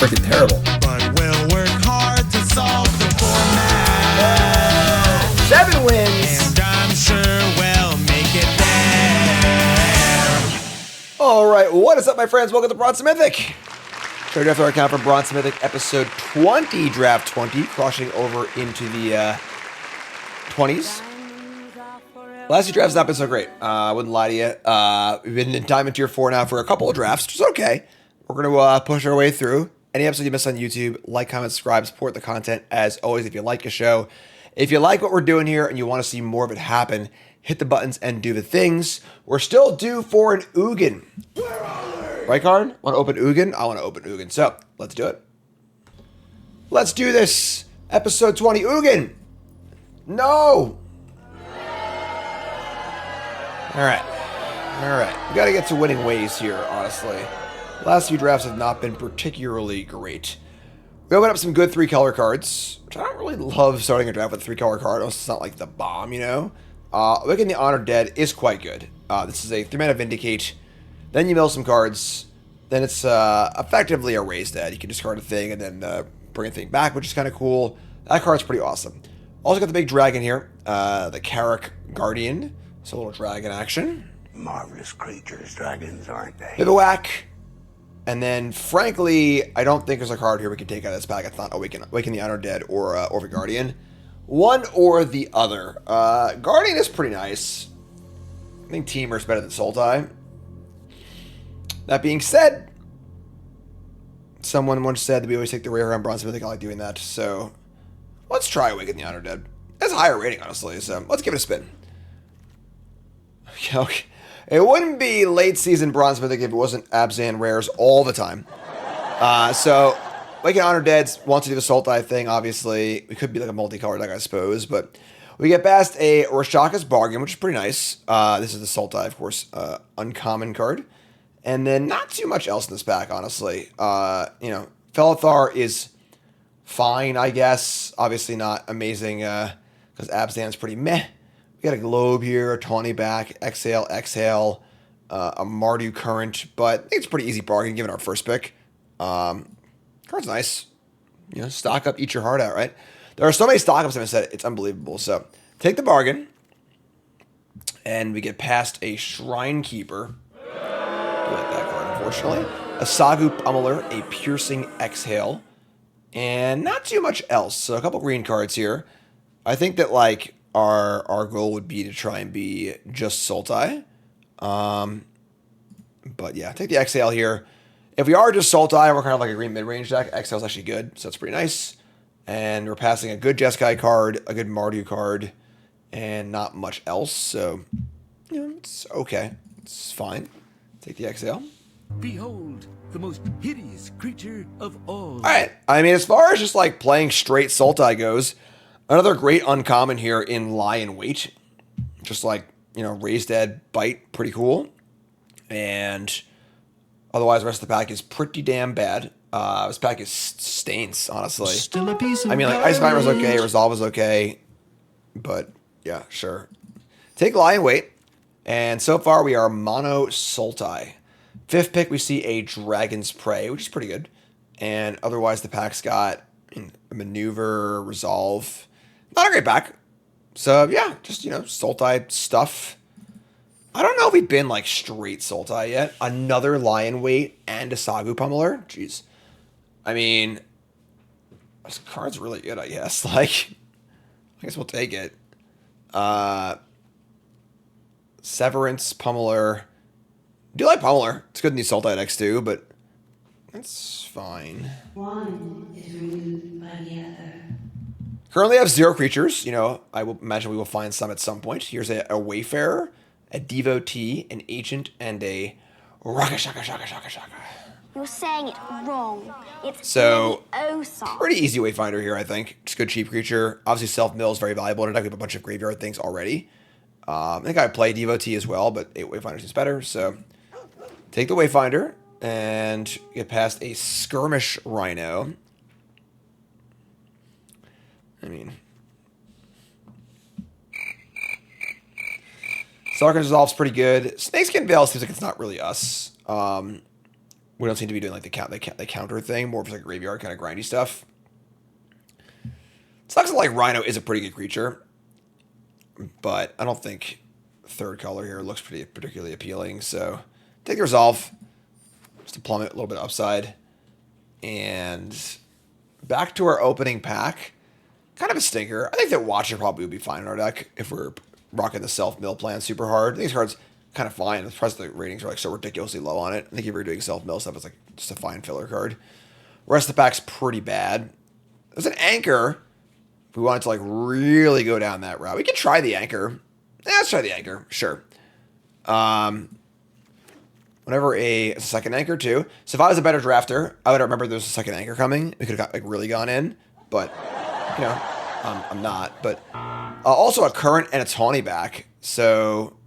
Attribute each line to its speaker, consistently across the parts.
Speaker 1: freaking terrible.
Speaker 2: But we'll work hard to solve the format.
Speaker 1: 7 wins.
Speaker 2: And I'm sure we'll make it there.
Speaker 1: All right, what is up, my friends? Welcome to Bronze To Mythic. Our draft account for Bronze To Mythic, episode 20, draft 20, crossing over into the 20s. Last few drafts have not been so great. I wouldn't lie to you. We've been in Diamond Tier 4 now for a couple of drafts, which is okay. We're going to push our way through. Any episode you miss on YouTube, like, comment, subscribe, support the content. As always, if you like the show, if you like what we're doing here and you want to see more of it happen, hit the buttons and do the things. We're still due for an Ugin. Right, Karn? Want to open Ugin? I want to open Ugin. So, let's do it. Let's do this. Episode 20, Ugin. No. All right. We got to get to winning ways here, honestly. Last few drafts have not been particularly great. We opened up some good 3-color cards, which I don't really love starting a draft with a 3-color card. It's not like the bomb, you know? Awaken the Honored Dead is quite good. This is a 3-mana Vindicate. Then you mill some cards. Then it's effectively a Raise Dead. You can discard a thing and then bring a thing back, which is kind of cool. That card's pretty awesome. Also got the big dragon here, the Karak Guardian. So a little dragon action.
Speaker 3: Marvelous creatures, dragons, aren't they?
Speaker 1: Bit of a whack. And then, frankly, I don't think there's a card here we can take out of this pack. It's not Awaken the Honored Dead or the Guardian. One or the other. Guardian is pretty nice. I think Teamer's better than Sultai. That being said, someone once said that we always take the rare on Bronze. I think I like doing that. So, let's try Awaken the Honored Dead. That's a higher rating, honestly. So, let's give it a spin. Okay. It wouldn't be late season Bronze Mythic if it wasn't Abzan rares all the time. So, Awaken Honored Dead wants to do the Sultai thing, obviously. We could be like a multicolor deck, I suppose. But we get past a Rashaka's Bargain, which is pretty nice. This is the Sultai, of course, uncommon card. And then not too much else in this pack, honestly. Felithar is fine, I guess. Obviously not amazing because Abzan's pretty meh. We got a Globe here, a Tawny back, Exhale, a Mardu Current, but I think it's a pretty easy bargain given our first pick. Card's nice. Stock up, eat your heart out, right? There are so many stock ups in this set, it's unbelievable. So, take the bargain, and we get past a Shrine Keeper. Don't like that card, unfortunately. A Sagu Pummeler, a Piercing Exhale, and not too much else. So, a couple green cards here. I think that, our goal would be to try and be just Sultai. But yeah, take the Exhale here. If we are just Sultai, we're kind of like a green mid-range deck. Exhale's actually good, so it's pretty nice. And we're passing a good Jeskai card, a good Mardu card, and not much else. So, it's okay. It's fine. Take the Exhale.
Speaker 4: Behold, the most hideous creature of all.
Speaker 1: All right. I mean, as far as just playing straight Sultai goes, another great uncommon here in Lie in Wait. Just Raise Dead, Bite, pretty cool. And otherwise, the rest of the pack is pretty damn bad. This pack is stains, honestly.
Speaker 4: Still a piece of
Speaker 1: Ice Vimer's okay, Resolve is okay. But, yeah, sure. Take Lie in Wait. And so far, we are mono Sultai. 5th pick, we see a Dragon's Prey, which is pretty good. And otherwise, the pack's got Maneuver, Resolve. Not a great pack. So, yeah, just, Sultai stuff. I don't know if we've been, straight Sultai yet. Another Lion Weight and a Sagu Pummeler. Jeez. I mean, this card's really good, I guess. I guess we'll take it. Severance, Pummeler. I do like Pummeler. It's good in these Sultai decks, too, but that's fine.
Speaker 5: One is renewed by the other.
Speaker 1: Currently have 0 creatures. I will imagine we will find some at some point. Here's a Wayfarer, a Devotee, an Agent, and a Rakashaka.
Speaker 6: You're saying it wrong. It's
Speaker 1: So,
Speaker 6: Leviosa.
Speaker 1: pretty easy Wayfinder here, I think. Just good cheap creature. Obviously, Self-Mill is very valuable in a deck. We have a bunch of graveyard things already. I think I play Devotee as well, but 8 Wayfinder seems better. So, take the Wayfinder and get past a Skirmish Rhino. I mean, Sarkhan's Resolve's pretty good. Snakeskin Veil seems like it's not really us. We don't seem to be doing like the counter thing, more of like graveyard kind of grindy stuff. Sucks that like Rhino is a pretty good creature, but I don't think third color here looks particularly appealing. So take the resolve, just to plummet a little bit upside, and back to our opening pack. Kind of a stinker. I think that Watcher probably would be fine in our deck if we're rocking the self-mill plan super hard. I think this card's kind of fine. The price of the ratings are like so ridiculously low on it. I think if you're doing self-mill stuff, it's like just a fine filler card. Rest of the pack's pretty bad. There's an Anchor. If we wanted to like really go down that route, we could try the Anchor. Let's try the Anchor. Sure. Whenever a second Anchor too. So if I was a better drafter, I would remember there's a second Anchor coming. We could have got like really gone in, but you know, I'm not. But also a current and a tawny back. So.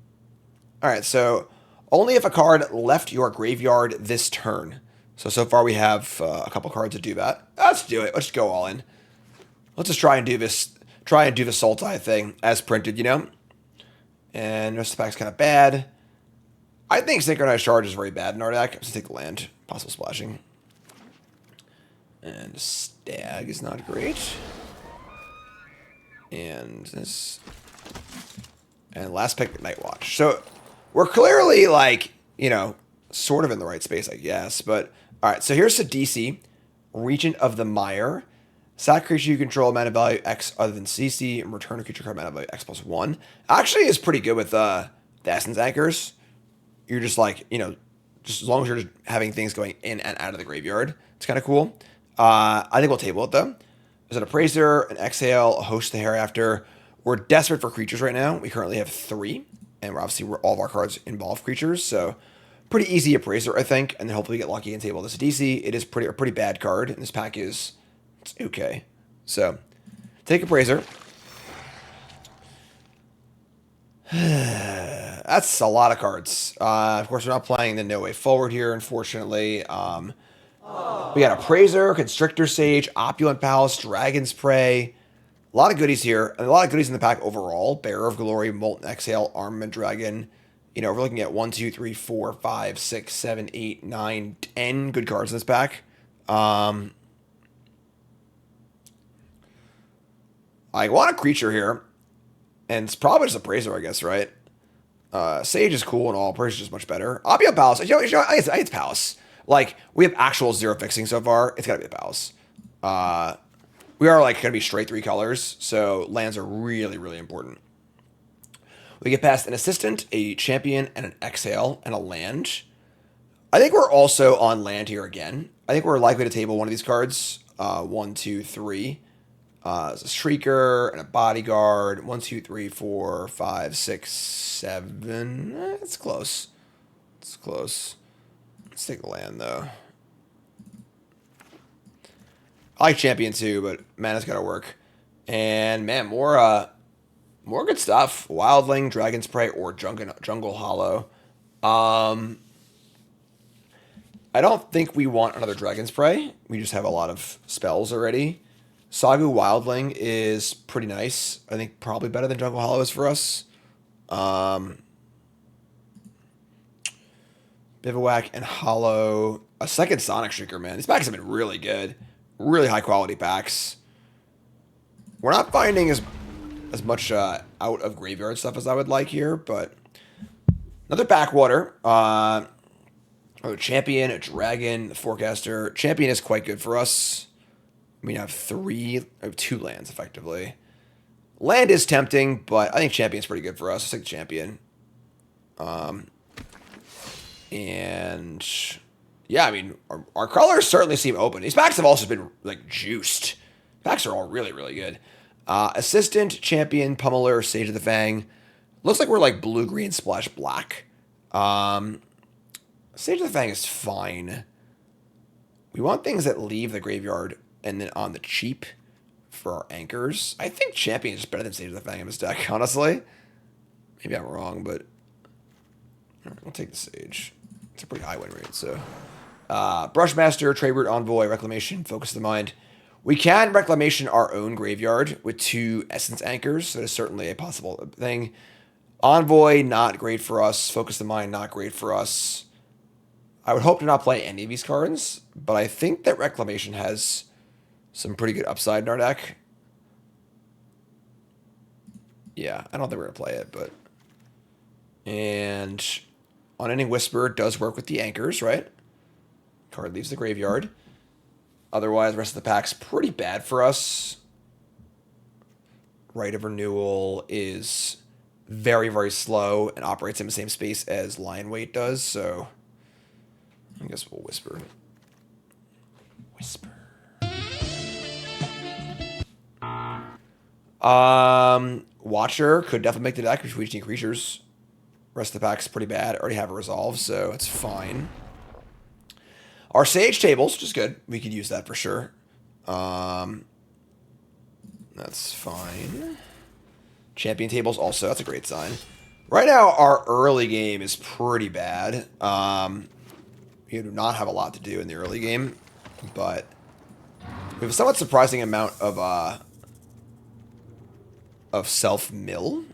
Speaker 1: All right, so only if a card left your graveyard this turn. So far we have a couple cards that do that. Let's do it. Let's just go all in. Let's just try and do the Sultai thing as printed, you know? And the rest of the pack's kind of bad. I think Synchronized Charge is very bad in our deck. Let's take the land. Possible splashing. And Stag is not great. And this. And last pick, Night Watch. So we're clearly, like, you know, sort of in the right space, I guess. But, all right, so here's Sidisi, Regent of the Mire. Sack creature you control, mana value X other than CC, and return a creature card mana value X+1. Actually is pretty good with the Essence Anchors. You're just, like, you know, just as long as you're just having things going in and out of the graveyard. It's kind of cool. I think we'll table it, though. There's an Appraiser, an Exhale, a Host the Hereafter. We're desperate for creatures right now. We currently have 3. And we're all of our cards involve creatures, so pretty easy Appraiser, I think. And then hopefully get lucky and table this DC. It is a pretty bad card, and this pack is it's okay. So take Appraiser. That's a lot of cards. Of course, we're not playing the No Way Forward here, unfortunately. We got Appraiser, Constrictor Sage, Opulent Palace, Dragon's Prey. A lot of goodies here, and a lot of goodies in the pack overall. Bearer of Glory, Molten Exhale, Armament Dragon. You know, we're looking at 1, 2, 3, 4, 5, 6, 7, 8, 9, 10 good cards in this pack. I want a creature here, and it's probably just Appraiser, I guess, right? Sage is cool and all. Appraiser is just much better. Opulent Palace. I think it's Palace. Like, we have actual 0 fixing so far. It's got to be a Palace. We are like going to be straight 3 colors, so lands are really, really important. We get past an Assistant, a Champion, and an Exhale, and a land. I think we're also on land here again. I think we're likely to table one of these cards. 1, 2, 3. There's a Shrieker and a Bodyguard. 1, 2, 3, 4, 5, 6, 7. It's close. It's close. Let's take the land, though. I like Champion too, but mana's got to work. And man, more good stuff. Wildling, Dragon's Prey, or Jungle Hollow. I don't think we want another Dragon's Prey. We just have a lot of spells already. Sagu Wildling is pretty nice. I think probably better than Jungle Hollow is for us. Bivouac and Hollow. A second Sonic Shrieker, man. These packs have been really good. Really high quality packs. We're not finding as much out of graveyard stuff as I would like here, but another backwater. A Champion, a Dragon, the Forecaster. Champion is quite good for us. We have 2 lands effectively. Land is tempting, but I think Champion's pretty good for us. Let's take the Champion. And yeah, I mean, our colors certainly seem open. These packs have also been, like, juiced. Packs are all really, really good. Assistant, Champion, Pummeler, Sage of the Fang. Looks like we're, like, blue-green splash black. Sage of the Fang is fine. We want things that leave the graveyard and then on the cheap for our anchors. I think Champion is better than Sage of the Fang in this deck, honestly. Maybe I'm wrong, but we'll take the Sage. It's a pretty high win rate, so... Brushmaster, Trade Route Envoy, Reclamation, Focus of the Mind. We can Reclamation our own graveyard with 2 Essence Anchors, so that is certainly a possible thing. Envoy, not great for us. Focus of the Mind, not great for us. I would hope to not play any of these cards, but I think that Reclamation has some pretty good upside in our deck. Yeah, I don't think we're going to play it, but... And Unending Whisper does work with the anchors, right? Card leaves the graveyard. Otherwise, the rest of the pack's pretty bad for us. Right of Renewal is very, very slow and operates in the same space as Lion Weight does, so I guess we'll Whisper. Whisper. Watcher could definitely make the deck if we need creatures. Rest of the pack's pretty bad. Already have a resolve, so it's fine. Our Sage tables, which is good. We could use that for sure. That's fine. Champion tables also. That's a great sign. Right now, our early game is pretty bad. We do not have a lot to do in the early game, but we have a somewhat surprising amount of self-mill.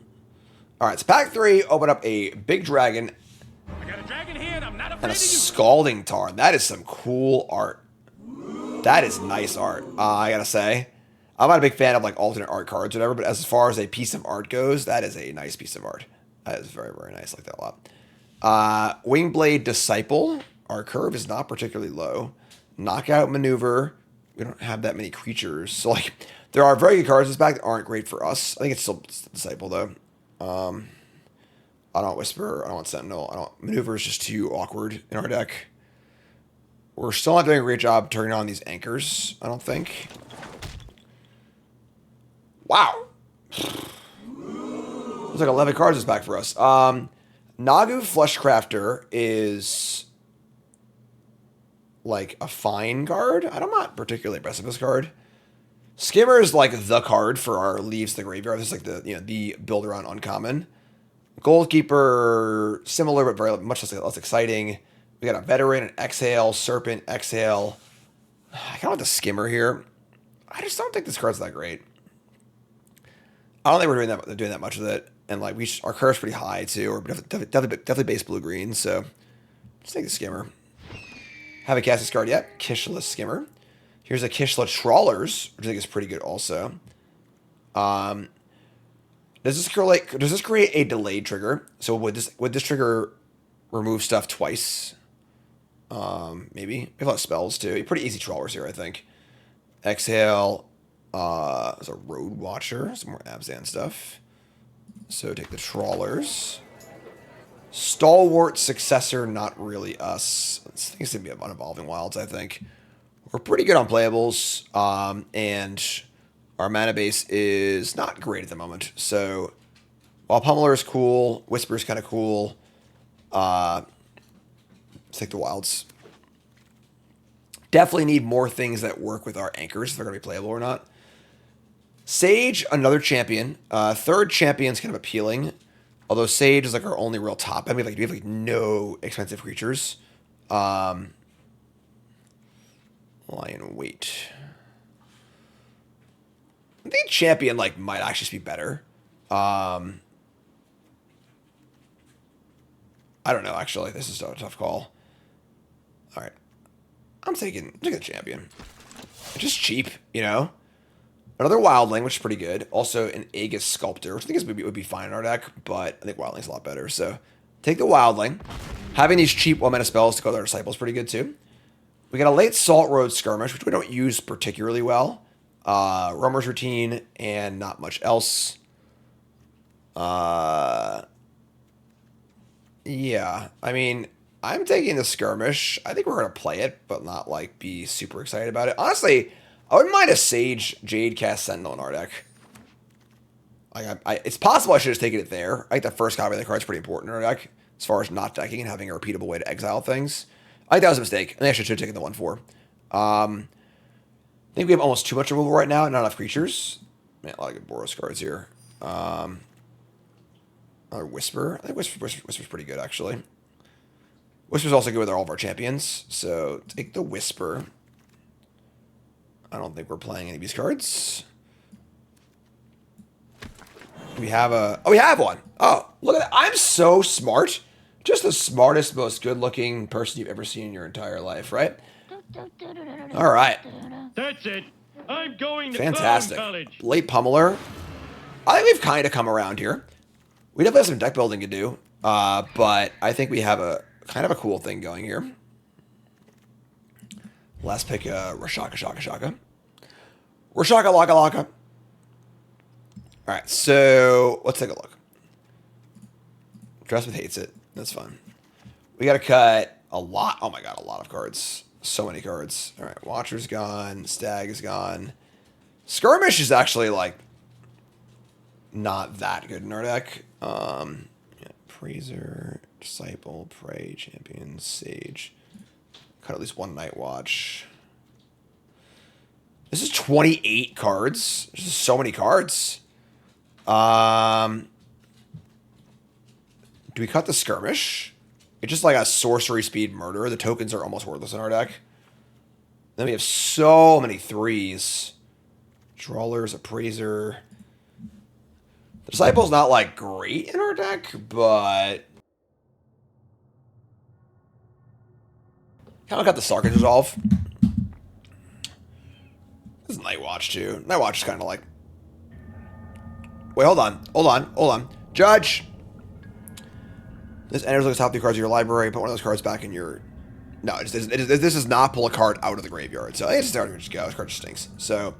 Speaker 1: All right, so pack 3, open up a big dragon
Speaker 2: I got a dragon here, and I'm not afraid
Speaker 1: and a
Speaker 2: of you.
Speaker 1: Scalding Tarn. That is some cool art. That is nice art, I gotta say. I'm not a big fan of like alternate art cards or whatever, but as far as a piece of art goes, that is a nice piece of art. That is very, very nice. I like that a lot. Wingblade Disciple. Our curve is not particularly low. Knockout Maneuver. We don't have that many creatures. So like, there are very good cards in this pack that aren't great for us. I think it's still Disciple though. I don't want Whisper. I don't want Sentinel. Maneuver is just too awkward in our deck. We're still not doing a great job turning on these anchors, I don't think. Wow. There's like 11 cards in this pack for us. Nagu Fleshcrafter is like a fine card. I'm not particularly impressed with this card. Skimmer is like the card for our leaves to the graveyard. This is like the builder on uncommon. Goalkeeper, similar but very much less exciting. We got a Veteran, an Exhale, Serpent, Exhale. I kind of want the Skimmer here. I just don't think this card's that great. I don't think we're doing that much with it, and like our curve's pretty high too, or definitely base blue green. So just take the Skimmer. Haven't cast this card yet. Kishla Skimmer. Here's a Kishla Trawlers, which I think is pretty good also. Does this create a delayed trigger? So would this trigger remove stuff twice? Maybe. We have a lot of spells too. Pretty easy Trawlers here, I think. Exhale. There's a Road Watcher. Some more Abzan stuff. So take the Trawlers. Stalwart Successor, not really us. I think it's going to be on Evolving Wilds, I think. We're pretty good on playables. And our mana base is not great at the moment. So while Pummeler is cool, Whisper is kind of cool. Let's take the Wilds. Definitely need more things that work with our anchors if they're going to be playable or not. Sage, another champion. Third champion's kind of appealing. Although Sage is like our only real top end. We have like no expensive creatures. Lion Weight. I think champion like might actually just be better. I don't know, actually. This is a tough call. Alright. I'm taking the champion. It's just cheap, you know? Another Wildling, which is pretty good. Also an Aegis Sculptor, which I think would be fine in our deck, but I think Wildling's a lot better. So take the Wildling. Having these cheap 1-mana spells to go with our Disciple is pretty good too. We got a late Salt Road Skirmish, which we don't use particularly well. Roamer's Routine, and not much else. Yeah, I mean, I'm taking the Skirmish. I think we're going to play it, but not, like, be super excited about it. Honestly, I wouldn't mind a Sage Jade Cast Sentinel in our deck. Like, it's possible I should have just taken it there. I think the first copy of the card is pretty important in our deck, as far as not decking and having a repeatable way to exile things. I think that was a mistake. I think I should have taken the 1/4. I think we have almost too much removal right now and not enough creatures. Man, a lot of good Boros cards here. Another Whisper. I think Whisper's pretty good, actually. Whisper's also good with all of our champions. So take the Whisper. I don't think we're playing any of these cards. We have a... Oh, we have one. Oh, look at that. I'm so smart. Just the smartest, most good-looking person you've ever seen in your entire life, right? All right.
Speaker 7: That's it. I'm going to
Speaker 1: Fantastic.
Speaker 7: Clown College.
Speaker 1: Late Pummeler. I think we've kind of come around here. We definitely have some deck building to do, but I think we have a kind of a cool thing going here. Last pick, Rashaka Shaka Shaka. Rashaka Laka Laka. All right, so let's take a look. Dressmith hates it. That's fun. We got to cut a lot. Oh my god, a lot of cards. So many cards. All right, Watcher's gone. Stag is gone. Skirmish is actually like not that good in our deck. Yeah, Praiser, Disciple, Prey, Champion, Sage. Cut at least one Night Watch. This is 28 cards. This is so many cards. Do we cut the Skirmish? It's just like a sorcery speed murder. The tokens are almost worthless in our deck. Then we have so many threes. Drawlers, Appraiser. The Disciple's not like great in our deck, but kind of got the Sarkhan's Resolve. This is Night Watch too. Night Watch is kind of like. Wait, hold on. Judge! This enters the top 3 cards of your library. Put one of those cards back in your. No, this does not pull a card out of the graveyard. So it's starting to just go. This card just stinks. So,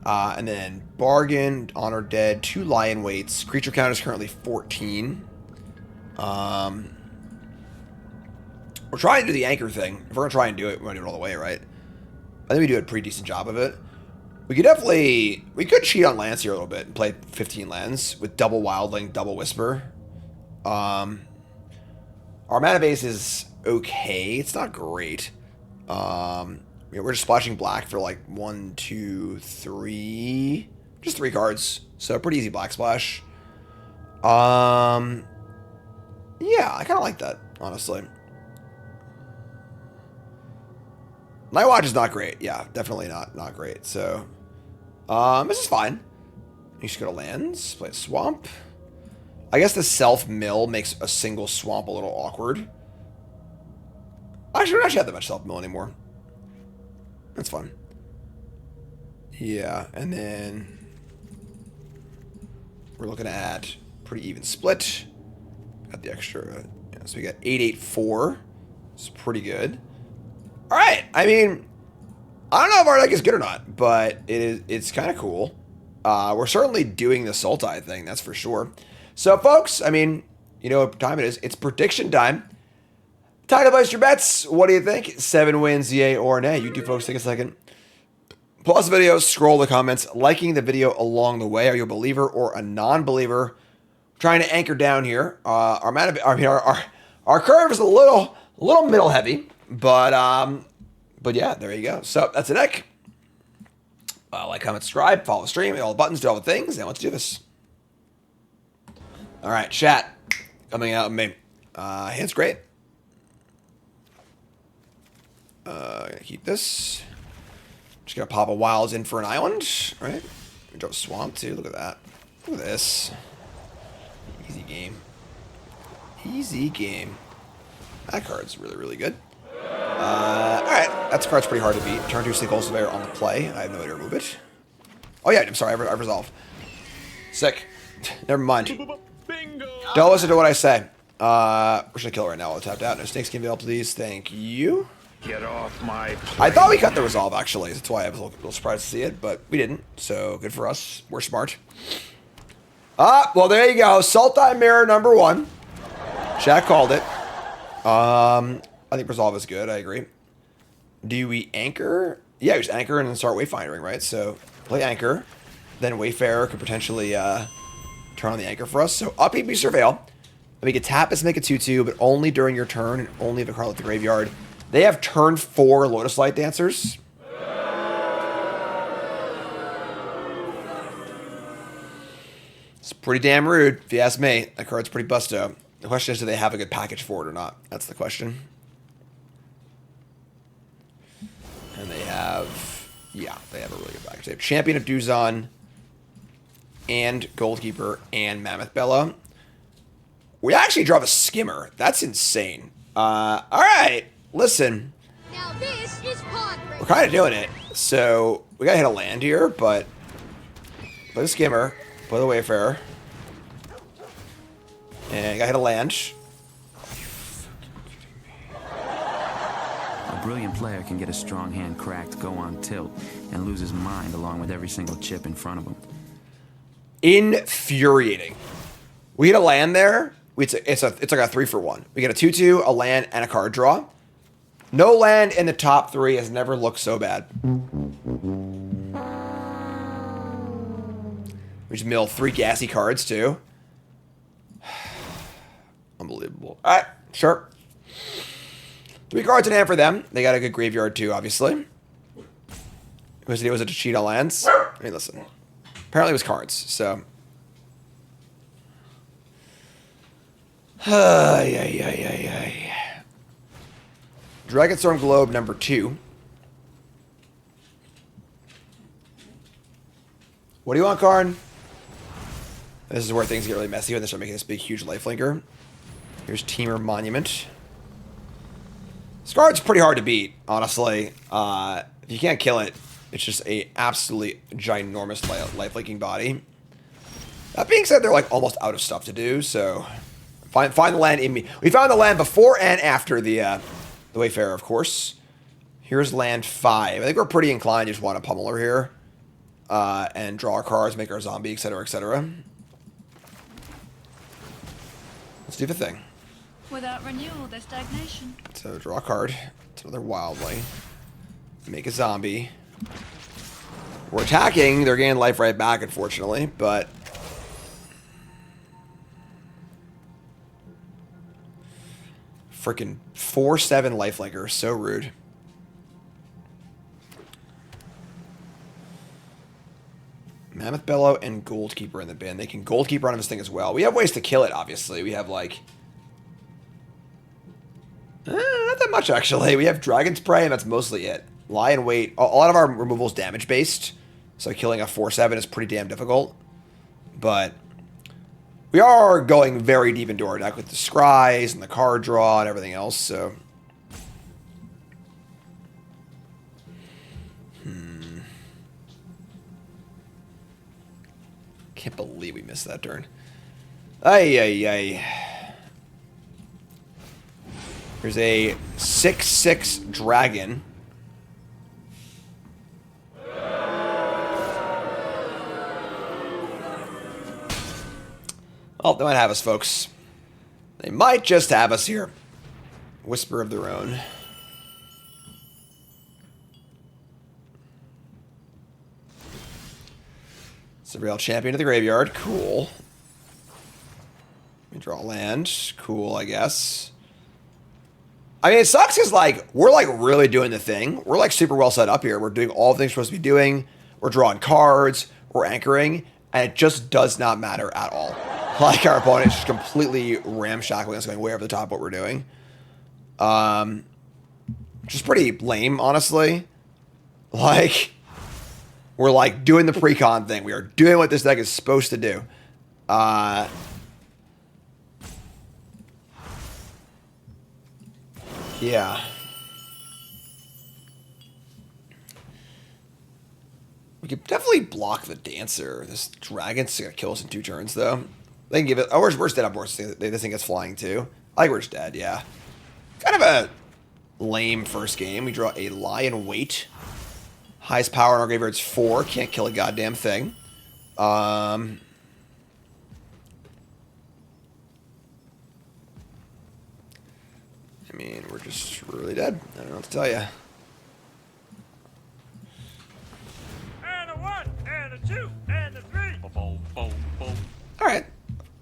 Speaker 1: and then Bargain, Honor Dead, 2 Lion Weights. Creature count is currently 14. We're trying to do the anchor thing. If we're gonna try and do it, we're gonna do it all the way, right? I think we do a pretty decent job of it. We could cheat on lands here a little bit and play 15 lands with double Wildling, double Whisper. Our mana base is okay. It's not great. We're just splashing black for like 1, 2, 3, just 3 cards. So pretty easy black splash. Yeah, I kind of like that, honestly. Night Watch is not great. Yeah, definitely not great. So, this is fine. You just go to lands, play a swamp. I guess the self-mill makes a single swamp a little awkward. Actually, we don't actually have that much self-mill anymore. That's fun. Yeah, and then we're looking at pretty even split. Got the extra. Yeah, so we got 8-8-4. It's pretty good. All right. I mean, I don't know if our deck is good or not, but it's kind of cool. We're certainly doing the Sultai thing, that's for sure. So, folks, I mean, you know what time it is. It's prediction time. Time to place your bets. What do you think? 7 wins, yay or nay? You two folks take a second. Pause the video, scroll the comments, liking the video along the way. Are you a believer or a non-believer? Trying to anchor down here. Our curve is a little middle heavy, but yeah, there you go. So that's the deck. Like, comment, subscribe, follow the stream, hit all the buttons, do all the things, and let's do this. All right, chat coming out of me. Hand's great. Gonna keep this. Just gonna pop a Wilds in for an island, right? We drop a swamp too. Look at that. Look at this. Easy game. Easy game. That card's really, really good. Alright, that card's pretty hard to beat. Turn 2 Sinkhole Surveyor on the play. I have no way to remove it. Oh yeah, I'm sorry, I resolve. Sick. Never mind.
Speaker 7: Bingo.
Speaker 1: Don't listen to what I say. We're just gonna kill it right now while tapped out. No snakes can be helped, please. Thank you.
Speaker 3: Get off my plate.
Speaker 1: I thought we cut the resolve, actually. That's why I was a little surprised to see it, but we didn't. So, good for us. We're smart. Well, there you go. Sultai Mirror number 1. Chat called it. I think resolve is good. I agree. Do we anchor? Yeah, we just anchor and then start wayfinding, right? So, play anchor. Then Wayfarer could potentially turn on the anchor for us. So, up EP Surveil. We can tap this, make a 2/2, but only during your turn and only if a card left the graveyard. They have turn 4 Lotus Light Dancers. It's pretty damn rude, if you ask me. That card's pretty busto. The question is, do they have a good package for it or not? That's the question. And they have, yeah, they have a really good package. They have Champion of Duzon and Goldkeeper and Mammoth Bella. We actually draw the skimmer. That's insane. All right. Listen.
Speaker 6: Now this is pod
Speaker 1: We're kind of doing it. So we got to hit a land here, but play the skimmer. Play the Wayfarer. And you got to hit a land.
Speaker 8: A brilliant player can get a strong hand cracked, go on tilt, and lose his mind along with every single chip in front of him.
Speaker 1: Infuriating. We hit a land there. It's like a 3-for-1. We get a 2/2, a land, and a card draw. No land in the top 3 has never looked so bad. We just mill 3 gassy cards too. Unbelievable. All right, sure. 3 cards in hand for them. They got a good graveyard too, obviously. Was it to cheat on lands? I mean, listen. Apparently it was cards, so. Dragonstorm Globe number 2. What do you want, Karn? This is where things get really messy when they start making this big, huge lifelinker. Here's Teamer Monument. This card's pretty hard to beat, honestly. If you can't kill it, it's just a absolutely ginormous lifelinking body. That being said, they're like almost out of stuff to do, so find the land in me. We found the land before and after the Wayfarer, of course. Here's land 5. I think we're pretty inclined to just want a pummeler here. And draw our cards, make our zombie, etc., etc. Let's do the thing.
Speaker 9: Without renewal, there's stagnation.
Speaker 1: So draw a card. It's another wildly. Make a zombie. We're attacking. They're gaining life right back, unfortunately, but freaking 4/7 lifelinker. So rude. Mammoth Bellow and Goldkeeper in the bin. They can Goldkeeper on this thing as well. We have ways to kill it, obviously. We have, like, not that much, actually. We have Dragon's Prey, and that's mostly it. Lie in Wait. A lot of our removal is damage-based, so killing a 4/7 is pretty damn difficult. But we are going very deep into our deck with the Scries and the card draw and everything else, so can't believe we missed that turn. Ay. There's a 6/6 dragon. Oh, they might have us, folks. They might just have us here. Whisper of their own. It's a real champion of the graveyard. Cool. We draw land. Cool, I guess. I mean, it sucks because, like, we're, like, really doing the thing. We're, like, super well set up here. We're doing all the things we're supposed to be doing. We're drawing cards. We're anchoring. And it just does not matter at all. Like, our opponent's just completely ramshackling us, going way over the top of what we're doing. Just pretty lame, honestly. Like, we're, like, doing the pre-con thing. We are doing what this deck is supposed to do. Yeah. We could definitely block the Dancer. This Dragon's gonna kill us in 2 turns, though. They can give it... Oh, we're dead on board. This thing gets flying, too. I think we're just dead, yeah. Kind of a lame first game. We draw a Lie in Wait. Highest power in our graveyard's 4. Can't kill a goddamn thing. I mean, we're just really dead. I don't know what to tell you.
Speaker 7: And a 1, and a 2, and a 3.
Speaker 1: Alright.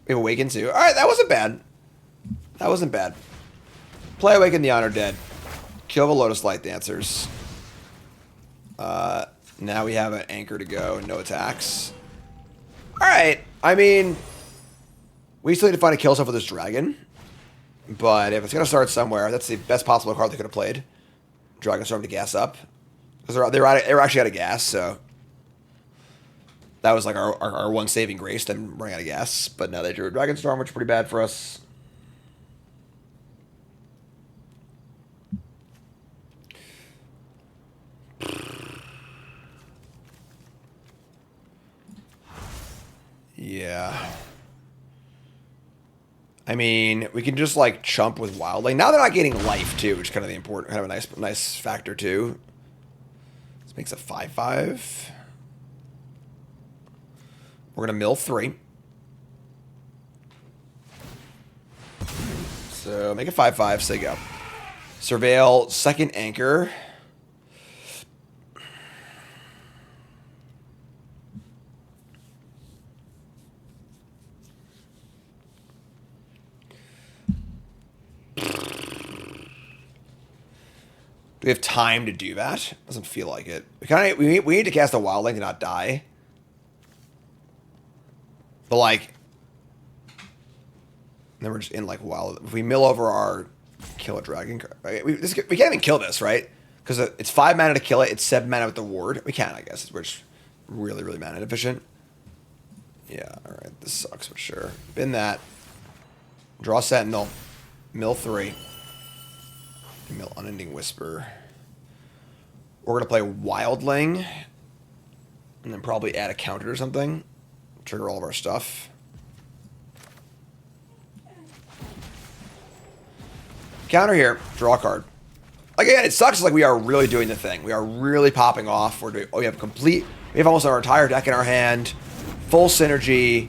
Speaker 1: We have Awaken too. Alright, that wasn't bad. That wasn't bad. Play Awaken the Honor Dead. Kill the Lotus Light Dancers. Now we have an anchor to go and no attacks. Alright. I mean, we still need to find a kill stuff with this dragon. But if it's going to start somewhere, that's the best possible card they could have played. Dragonstorm to gas up. Because they were actually out of gas, so that was like our one saving grace, them running out of gas. But now they drew a Dragonstorm, which is pretty bad for us. I mean, we can just like chump with Wildling. Now they're not getting life too, which is kind of the important, kind of a nice factor too. This makes a 5/5. We're gonna mill 3. So make a 5/5. So you go. Surveil, second anchor. Do we have time to do that? Doesn't feel like it. We need to cast a Wildling to not die. But like, then we're just in like wild. If we mill over our kill a dragon, we can't even kill this, right? Because it's 5 mana to kill it. It's 7 mana with the ward. We can, I guess. We're just really, really mana efficient. Yeah, all right. This sucks for sure. Bin that. Draw Sentinel. Mill 3. Mill Unending Whisper. We're going to play Wildling. And then probably add a counter or something. Trigger all of our stuff. Counter here. Draw a card. Again, it sucks. Like we are really doing the thing. We are really popping off. We're doing. Oh, we have we have almost our entire deck in our hand. Full synergy.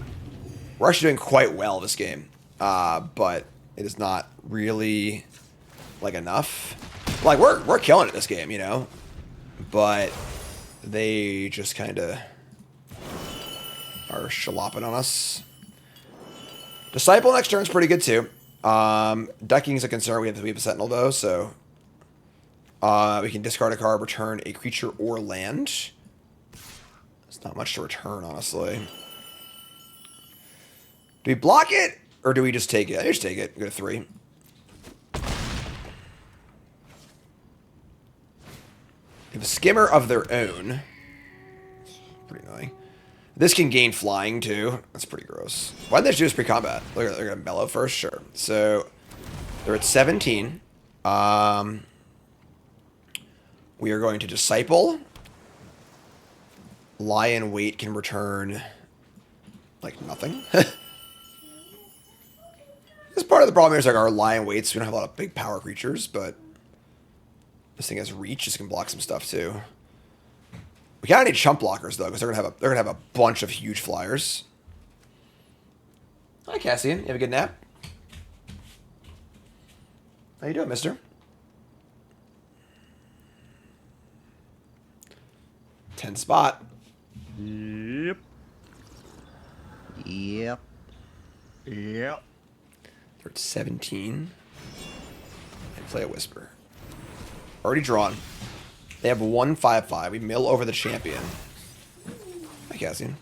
Speaker 1: We're actually doing quite well this game. But it is not really like enough. Like we're killing it this game, you know. But they just kind of are shalopping on us. Disciple next turn is pretty good too. Decking is a concern. We have a Sentinel though, so we can discard a card, return a creature or land. It's not much to return, honestly. Do we block it or do we just take it? I just take it. Go to 3. They have a skimmer of their own. Pretty annoying. This can gain flying too. That's pretty gross. Why didn't they do this pre-combat? They're gonna mellow first, sure. So they're at 17. We are going to Disciple. Lie in Wait can return like nothing. This part of the problem here is like our Lie in Waits. We don't have a lot of big power creatures, but this thing has reach. This can block some stuff too. We kind of need chump blockers though, because they're gonna have a bunch of huge flyers. Hi Cassian, you have a good nap? How you doing, mister? 10 spot.
Speaker 3: Yep.
Speaker 10: Yep.
Speaker 3: Yep.
Speaker 1: They're at 17. And play a Whisper. Already drawn. They have 1/5/5. We mill over the champion. Hi, Cassian.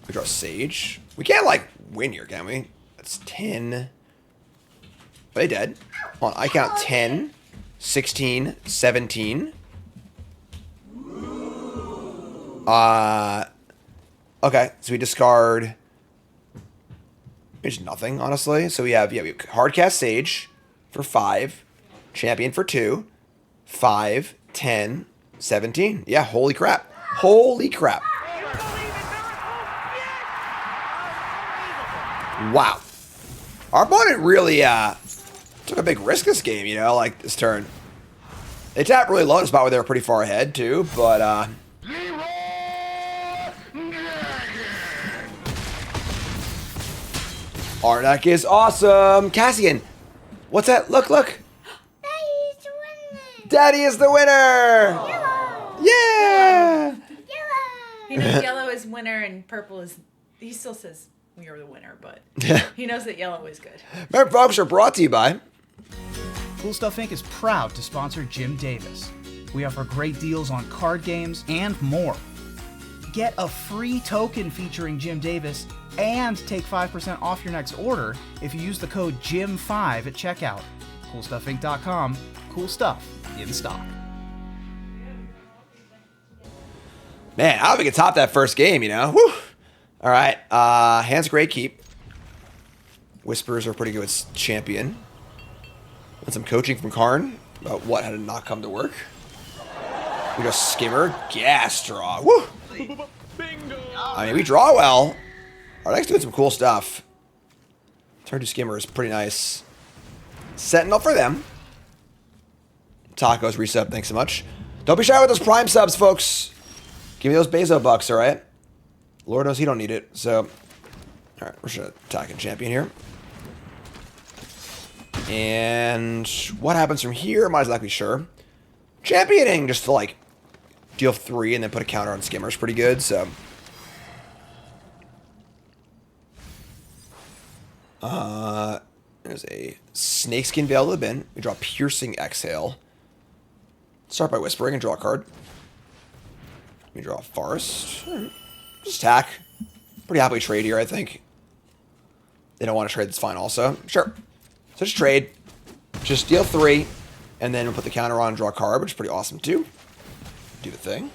Speaker 1: We draw Sage. We can't, like, win here, can we? That's 10. Are they dead? Hold on, I count 10, 16, 17. Okay, so we discard... There's nothing, honestly. So we have Hardcast Sage for 5. Champion for 2. 5, 10, 17. Yeah, holy crap. Holy crap. Wow. Our opponent really took a big risk this game, you know, like this turn. They tapped really low in a spot where they were pretty far ahead, too, but... Our deck is awesome. Cassian, what's that? Look, look. Daddy is the winner!
Speaker 11: Yellow.
Speaker 1: Yeah!
Speaker 11: Yellow. He knows yellow is winner and purple is... He still says we are the winner, but he knows that yellow is good.
Speaker 1: Remember, folks, are brought to you by...
Speaker 12: Cool Stuff Inc. is proud to sponsor Jim Davis. We offer great deals on card games and more. Get a free token featuring Jim Davis and take 5% off your next order if you use the code JIM5 at checkout. CoolStuffInc.com. Cool stuff in stock.
Speaker 1: Man, I don't think we can top that first game, you know? Woo! All right, hand's great keep. Whispers are pretty good with champion. And some coaching from Karn about what had to not come to work. We go skimmer, gas draw. Woo! I mean, we draw well. Our deck's doing some cool stuff. Turn 2 Skimmer is pretty nice. Sentinel for them. Tacos resub, thanks so much. Don't be shy with those Prime subs, folks. Give me those Bezo bucks, all right? Lord knows he don't need it, so... All right, we're just attacking champion here. And what happens from here? Might as well be sure. Championing just to, like, deal 3 and then put a counter on Skimmer is pretty good, so... There's a Snakeskin Veil to the bin. We draw Piercing Exhale. Start by Whispering and draw a card. We draw a Forest. Just attack. Pretty happily trade here, I think. They don't want to trade, that's fine also. Sure. So just trade. Just deal 3. And then we'll put the counter on and draw a card, which is pretty awesome too. Do the thing.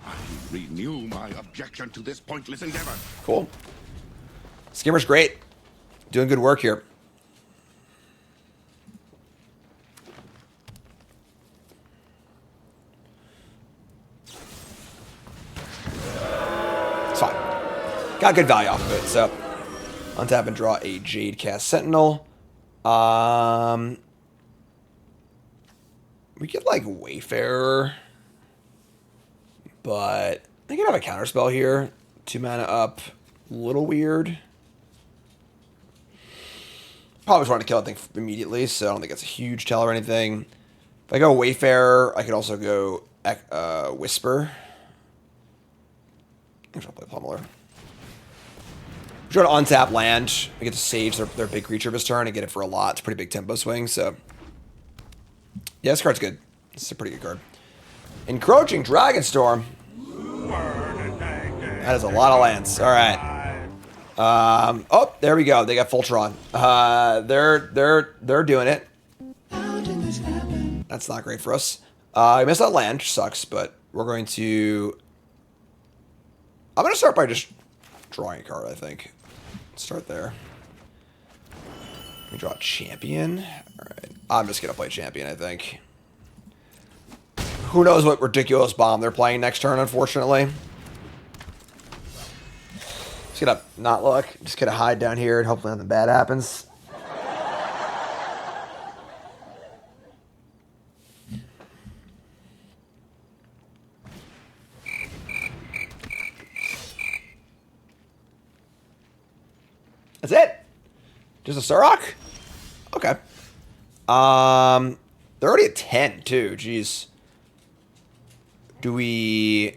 Speaker 3: I renew my objection to this pointless endeavor.
Speaker 1: Cool. Skimmer's great. Doing good work here. It's fine. Got good value off of it, so untap and draw a Jade Cast Sentinel. We get like Wayfarer, but I can have a counterspell here. 2 mana up, a little weird. Probably just want to kill that thing immediately, so I don't think it's a huge tell or anything. If I go Wayfarer, I could also go Whisper. I'm just gonna play Pummeler. We're trying to untap land. We get to Sage their big creature of his turn and get it for a lot. It's a pretty big tempo swing, so... Yeah, this card's good. This is a pretty good card. Encroaching Dragonstorm. That is a lot of lands. All right. Oh, there we go. They got Fultron. They're doing it. That's not great for us. I missed that land, which sucks, but we're going to... I'm going to start by just drawing a card, I think. Start there. Let me draw a champion. All right. I'm just going to play champion, I think. Who knows what ridiculous bomb they're playing next turn, unfortunately. Just going to not look. Just going to hide down here and hopefully nothing bad happens. That's it. Just a Surrock? Okay. They're already at 10 too. Jeez. Do we...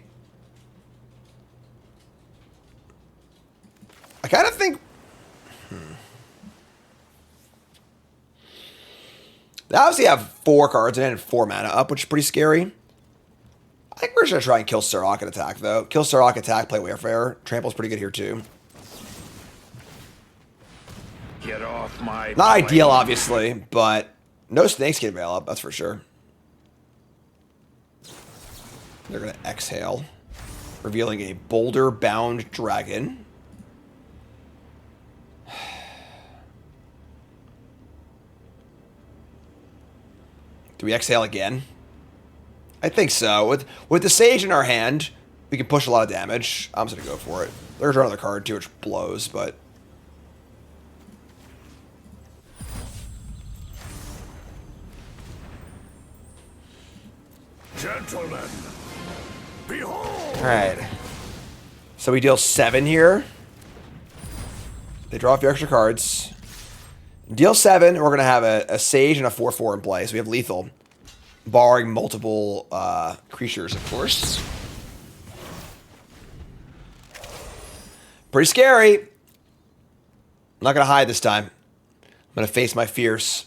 Speaker 1: I kind of think... They obviously have 4 cards and 4 mana up, which is pretty scary. I think we're just going to try and kill Surrock and attack, though. Kill Surrock, attack, play Wayfarer. Trample's pretty good here, too.
Speaker 3: Get off my
Speaker 1: Not ideal, obviously, but no snakes can veil up, that's for sure. They're going to exhale, revealing a boulder-bound dragon. Do we exhale again? I think so. With the Sage in our hand, we can push a lot of damage. I'm just going to go for it. There's another card, too, which blows, but...
Speaker 3: Gentlemen, behold!
Speaker 1: Alright. So we deal 7 here. They draw a few extra cards. Deal 7, we're going to have a Sage and a 4/4 in play. So we have lethal. Barring multiple creatures, of course. Pretty scary. I'm not going to hide this time. I'm going to face my fears.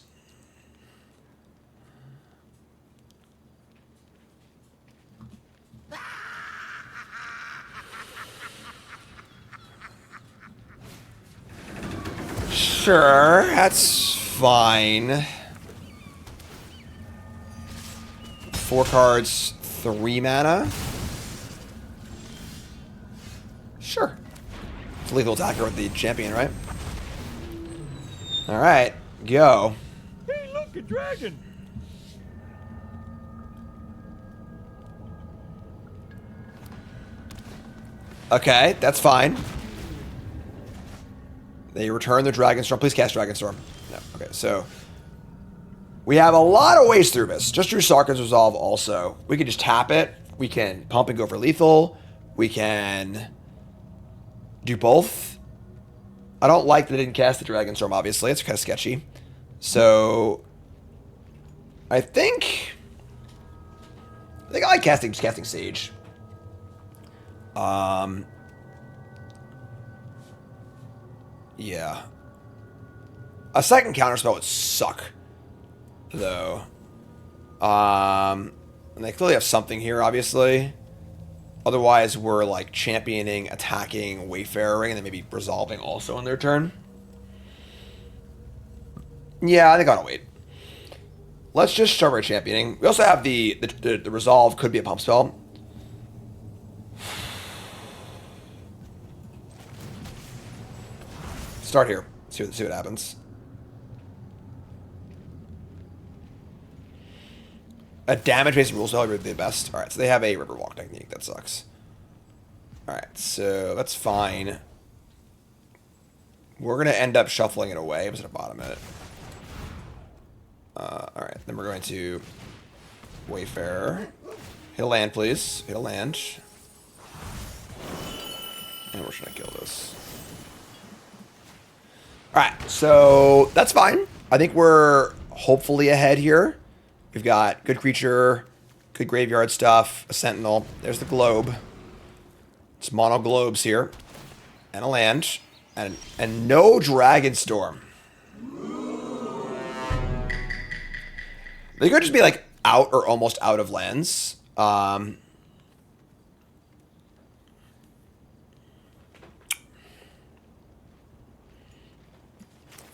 Speaker 1: Sure, that's fine. 4 cards, 3 mana. Sure. It's a lethal attacker with the champion, right? Alright, go.
Speaker 7: Hey, look, a dragon.
Speaker 1: Okay, that's fine. They return the Dragonstorm. Please cast Dragonstorm. No. Okay, so we have a lot of ways through this. Just drew Sarkhan's Resolve also. We can just tap it. We can pump and go for lethal. We can do both. I don't like that they didn't cast the Dragonstorm, obviously. It's kind of sketchy. So I think I like casting Sage. Yeah. A second counterspell would suck, though. And they clearly have something here, obviously. Otherwise, we're like championing, attacking, Wayfaring, and then maybe resolving also on their turn. Yeah, I think I'll wait. Let's just start our championing. We also have the resolve could be a pump spell. Start here. See what happens. A damage-based rule spell would be the best. Alright, so they have a Riverwalk technique. That sucks. Alright, so that's fine. We're going to end up shuffling it away. I'm just going to bottom it. Alright, then we're going to Wayfarer. Hit a land, please. Hit a land. And we're just going to kill this. Alright, so that's fine. I think we're hopefully ahead here. We've got good creature, good graveyard stuff, a sentinel. There's the globe. It's mono globes here. And a land. And no Dragonstorm. They could just be like out or almost out of lands. What are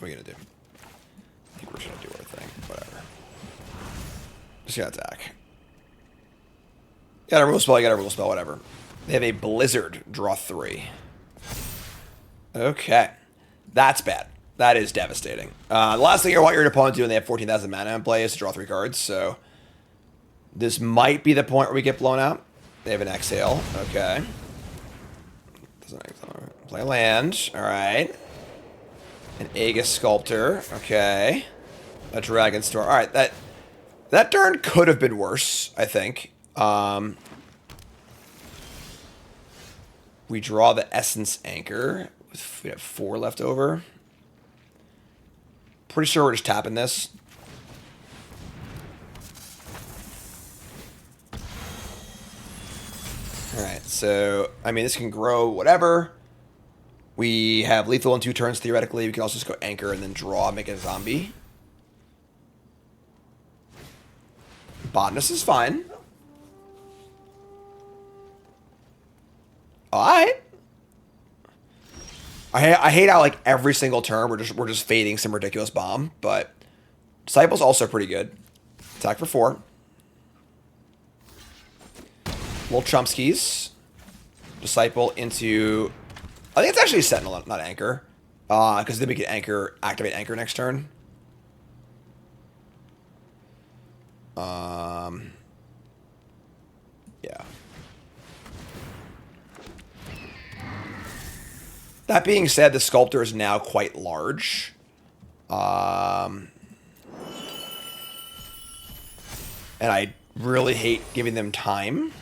Speaker 1: we gonna do? I think we're just gonna do our thing. Whatever. Just gonna attack. You got a rule spell, you got a rule spell, whatever. They have a Blizzard, draw 3. Okay. That's bad. That is devastating. The last thing you want your opponent to do when they have 14,000 mana in play is to draw 3 cards, so this might be the point where we get blown out. They have an Exhale. Okay. Play a land. Alright. An Aegis Sculptor. Okay. A Dragonstorm. Alright, that turn could have been worse, I think. We draw the Essence Anchor. We have 4 left over. Pretty sure we're just tapping this. Alright, so, I mean, this can grow whatever. We have lethal in 2 turns, theoretically. We can also just go Anchor and then draw, make it a zombie. Botanist is fine. Alright. I hate how like every single turn we're just fading some ridiculous bomb, but Disciple's also pretty good. Attack for 4. Little Chomskys. Disciple into, I think it's actually Sentinel, not Anchor. Because then we can activate Anchor next turn. Yeah. That being said, the Sculptor is now quite large. And I really hate giving them time.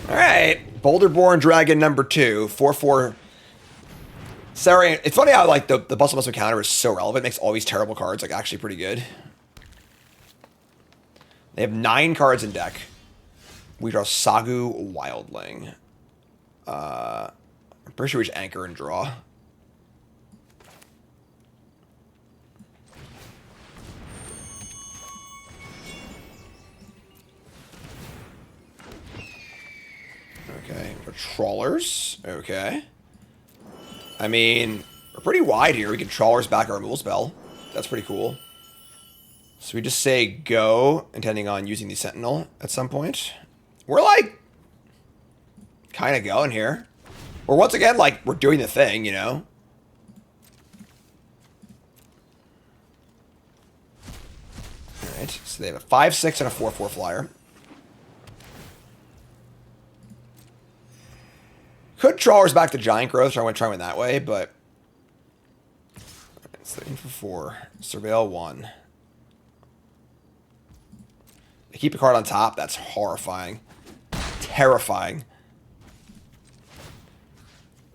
Speaker 1: Alright. Boulderborn Dragon number 2. 4/4. Sorry, it's funny how like the Bustle Muscle counter is so relevant. It makes all these terrible cards like actually pretty good. They have 9 cards in deck. We draw Sagu Wildling. I'm pretty sure we just Anchor and draw. Okay, Trawlers. Okay. I mean, we're pretty wide here. We can Trawlers back our removal spell. That's pretty cool. So we just say go, intending on using the Sentinel at some point. We're like kind of going here. Or once again, like, we're doing the thing, you know? Alright, so they have a 5/6 and a 4/4 flyer. Could Trawlers back to Giant Growth, so I want to try one that way, but... It's the in for 4. Surveil 1. They keep a card on top. That's horrifying. Terrifying.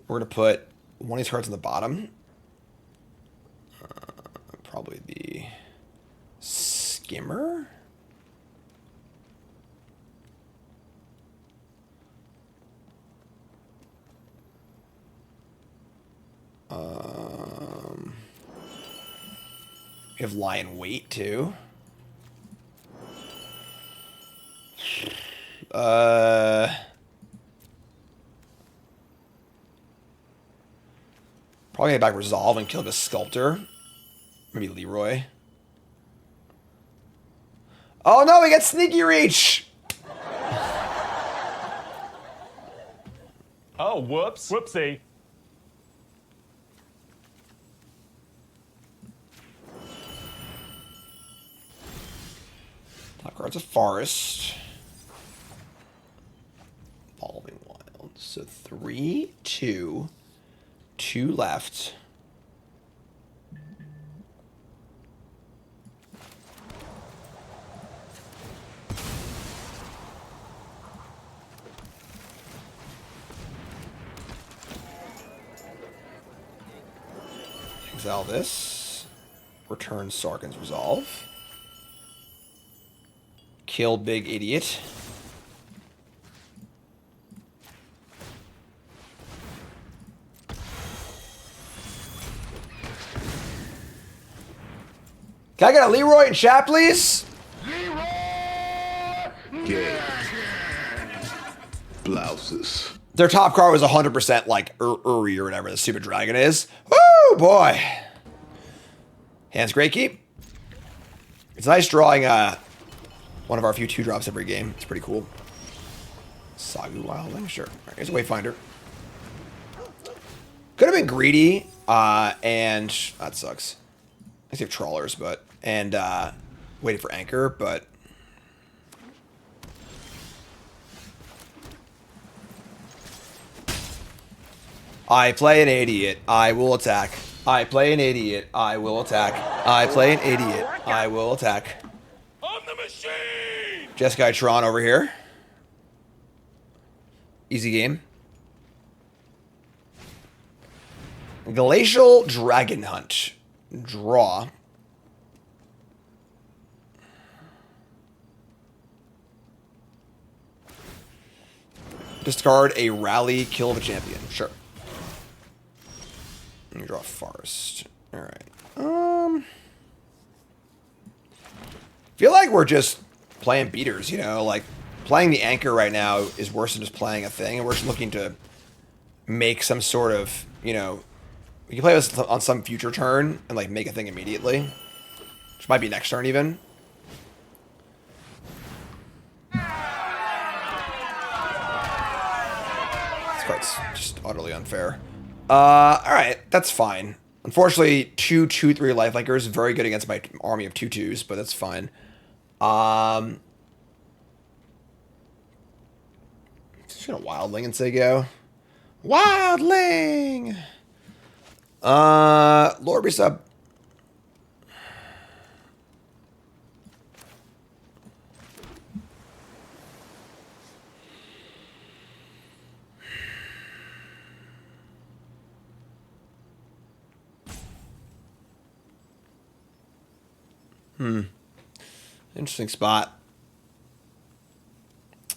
Speaker 1: We're going to put one of these cards on the bottom. Probably the Skimmer? We have Lion Weight too. Probably get back Resolve and kill the Sculptor. Maybe Leroy. Oh no, we get Sneaky Reach!
Speaker 7: Oh, whoops. Whoopsie.
Speaker 1: Top card's a Forest. Evolving Wild. So 3, 2, 2 left. Exile this. Return Sarkhan's Resolve. Kill Big Idiot. Can I get a Leroy in chat, please?
Speaker 3: Gay. Blouses.
Speaker 1: Their top card was 100% like Uri or whatever the stupid dragon is. Woo, boy. Hands great keep. It's nice drawing one of our few 2-drops every game. It's pretty cool. Sagu Wildling, sure. Right, here's a Wayfinder. Could have been greedy, and that sucks. I say Trawlers, but and waited for Anchor, but I play an idiot. I will attack. I play an idiot. I will attack. I play an idiot. I will attack.
Speaker 7: On the machine!
Speaker 1: Jeskai Tron over here. Easy game. Glacial Dragon Hunt. Draw. Discard a Rally, kill the champion. Sure. Let me draw a Forest. Alright. Feel like we're just playing beaters, you know? Like, playing the Anchor right now is worse than just playing a thing, and we're just looking to make some sort of, you know... We can play this on some future turn and, like, make a thing immediately. Which might be next turn, even. This card's just utterly unfair. Alright, that's fine. Unfortunately, 2/2/3 lifelinker is very good against my army of 2/2s, but that's fine. Just gonna Wildling and say go. Wildling! Lord Resub. Interesting spot.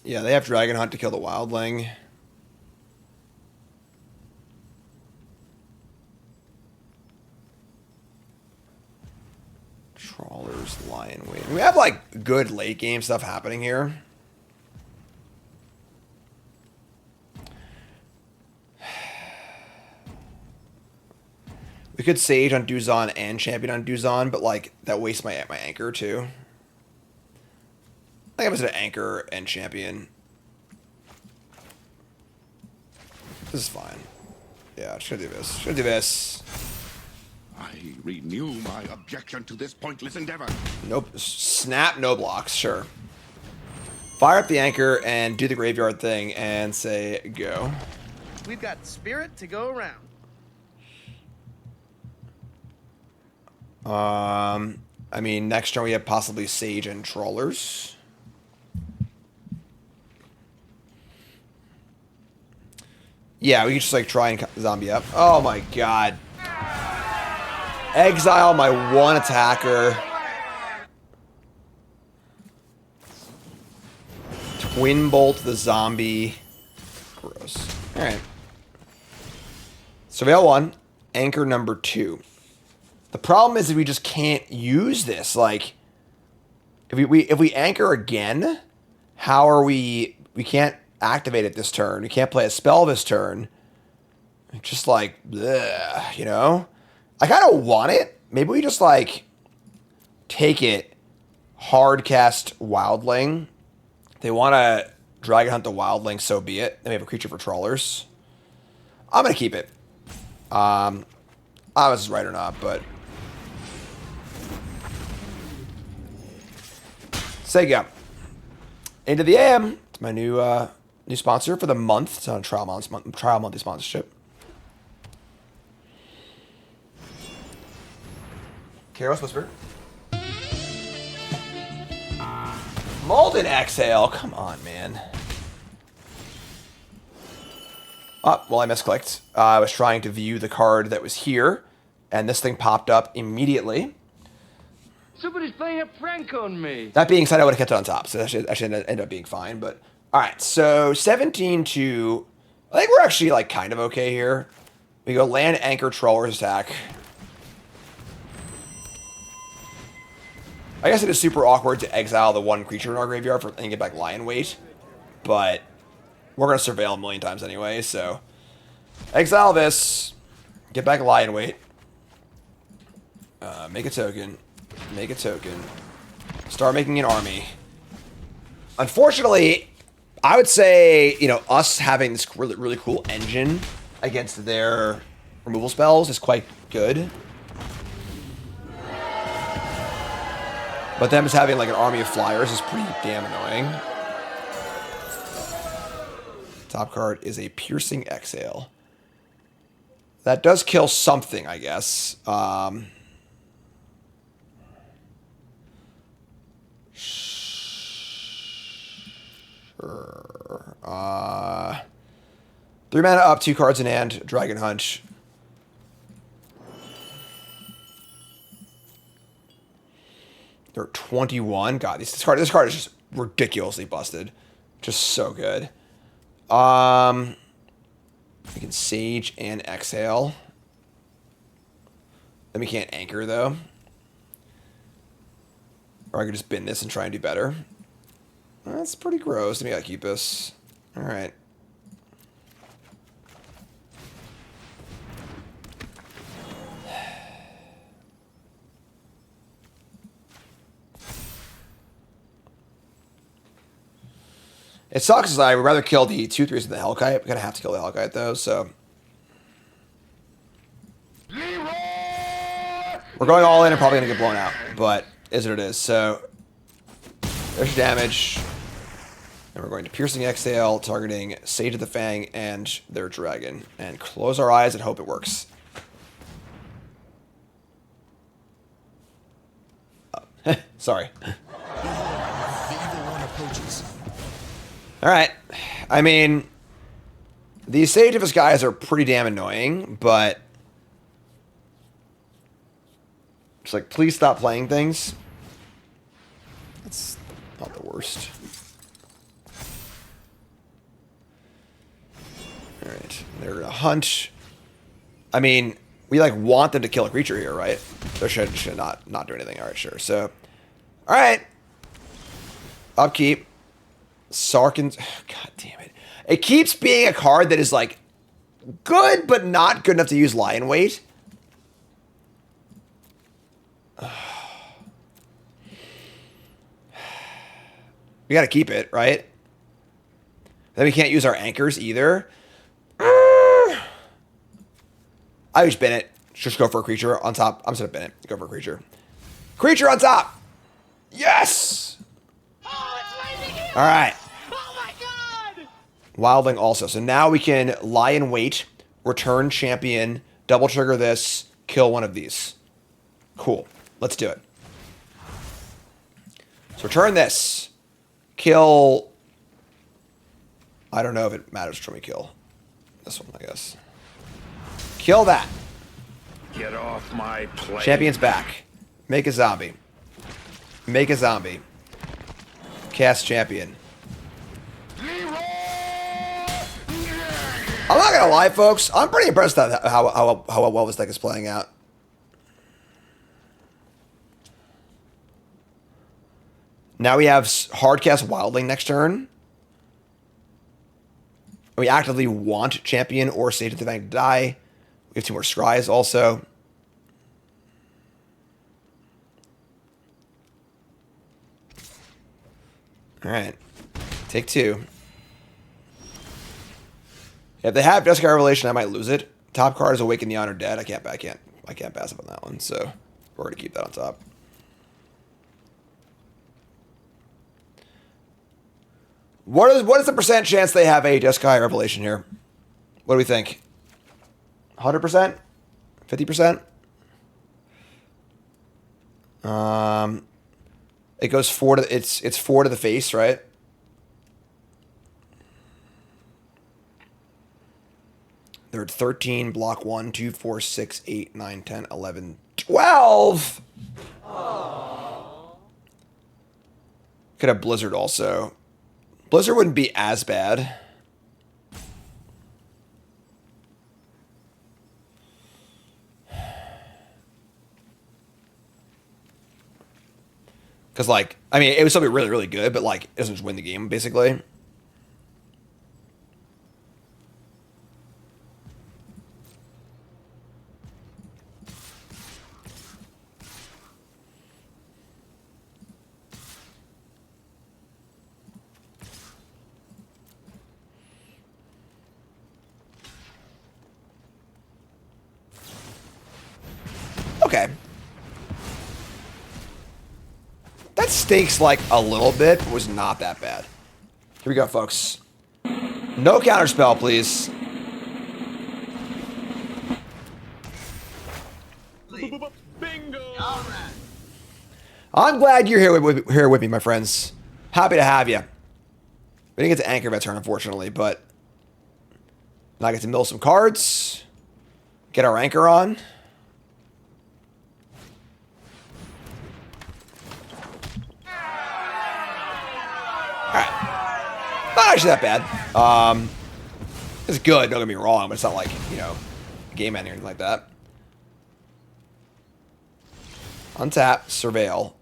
Speaker 1: Yeah, they have Dragon Hunt to kill the Wildling. Trawlers, Lion Weight. We have, like, good late game stuff happening here. We could Sage on Duzon and Champion on Duzon, but, like, that wastes my Anchor, too. I think I'm just gonna Anchor and Champion. This is fine. Yeah, just gonna do this. Just gonna do this.
Speaker 3: I renew my objection to this pointless endeavor.
Speaker 1: Nope. Snap, no blocks. Sure. Fire up the Anchor and do the graveyard thing and say go.
Speaker 10: we've got spirit to go around.
Speaker 1: I mean, next turn we have possibly Sage and Trawlers. Yeah, we can just like try and zombie up. Oh my god. Exile my one attacker. Twin bolt the zombie. Gross. Alright. Surveil 1. Anchor number 2. The problem is that we just can't use this. Like, if we anchor again, how are we can't activate it this turn. We can't play a spell this turn. Just like, bleh, you know? I kind of want it. Maybe we just like take it, hard cast Wildling. They want to Dragon Hunt the Wildling, so be it. Then we have a creature for Trawlers. I'm going to keep it. I was right or not, but... Sega. Into the AM. It's my new sponsor for the month. It's on a trial monthly sponsorship. Karos Whisper. Molten Exhale. Come on, man. Oh, well, I misclicked. I was trying to view the card that was here, and this thing popped up immediately.
Speaker 10: Somebody's playing a prank on me.
Speaker 1: That being said, I would have kept it on top, so that should end up being fine. But all right, so 17 to... I think we're actually like kind of okay here. We go land, anchor, Trawlers attack. I guess it is super awkward to exile the one creature in our graveyard and get back Lion Weight, but we're going to surveil a million times anyway, so exile this, get back Lion Weight, make a token, start making an army. Unfortunately, I would say, you know, us having this really, really cool engine against their removal spells is quite good. But them just having like an army of flyers is pretty damn annoying. Top card is a Piercing Exhale. That does kill something, I guess. Sure. 3 mana up, 2 cards in hand, Dragon Hunt. They're 21. God, this card is just ridiculously busted. Just so good. We can Sage and Exhale. Then we can't anchor though. Or I could just bin this and try and do better. That's pretty gross. Let me keep this. Alright. It sucks as I would rather kill the 2/3s than the Hellkite. We're gonna have to kill the Hellkite though, so. We're going all in and probably gonna get blown out, but is what it is. So there's your damage. And we're going to Piercing Exhale, targeting Sage of the Fang and their dragon. And close our eyes and hope it works. Oh. Sorry. Alright. I mean, these Sage of us guys are pretty damn annoying, but just like, please stop playing things. That's not the worst. Alright, they're gonna hunt. I mean, we like want them to kill a creature here, right? They should not do anything. Alright, sure. So, alright. Upkeep. Sarkhan's... God damn it. It keeps being a card that is like good, but not good enough to use Lion Weight. We gotta keep it, right? Then we can't use our anchors either. I just bin it. Just go for a creature on top. I'm just gonna bin it. Go for a creature. Creature on top! Yes!
Speaker 10: Oh, it's raining here!
Speaker 1: Alright.
Speaker 10: Oh my god!
Speaker 1: Wildling also. So now we can lie in wait, return champion, double trigger this, kill one of these. Cool. Let's do it. So return this. Kill. I don't know if it matters which one we kill. This one, I guess. Kill that.
Speaker 3: Get off my plate.
Speaker 1: Champion's back. Make a zombie. Make a zombie. Cast champion. I'm not gonna lie, folks. I'm pretty impressed at how well this deck is playing out. Now we have hardcast Wildling next turn. We actively want champion or Sage of the Bank to die. We have 2 more scries also. All right, take 2. If they have Jeskai Revelation, I might lose it. Top card is Awaken the Honored Dead. I can't pass up on that one, so we're gonna keep that on top. What is the percent chance they have a Jeskai Revelation here? What do we think? 100%? 50%? It goes 4 to it's 4 to the face, right? They're at 13, block 1, 2, 4, 6, 8, 9, 10, 11, 12! Could have Blizzard also. Blizzard wouldn't be as bad. Because, like, I mean, it would still be really, really good, but, like, it doesn't just win the game, basically. Okay. That stinks like a little bit, but was not that bad. Here we go, folks. No counterspell, please.
Speaker 3: Bingo!
Speaker 1: I'm glad you're here with me, my friends. Happy to have you. We didn't get to anchor that turn, unfortunately, but now I get to mill some cards, get our anchor on. Not actually that bad. It's good, don't get me wrong, but it's not like, you know, game ending or anything like that. Untap, surveil.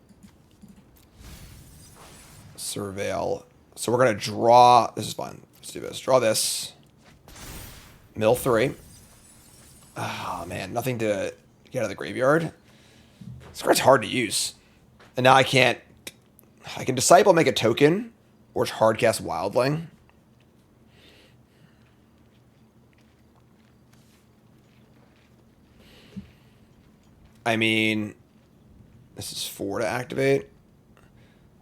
Speaker 1: Surveil. So we're going to draw. This is fun. Let's do this. Draw this. Mill 3. Oh, man. Nothing to get out of the graveyard. This card's hard to use. And now I can't. I can Disciple, make a token, or hardcast Wildling. I mean, this is 4 to activate.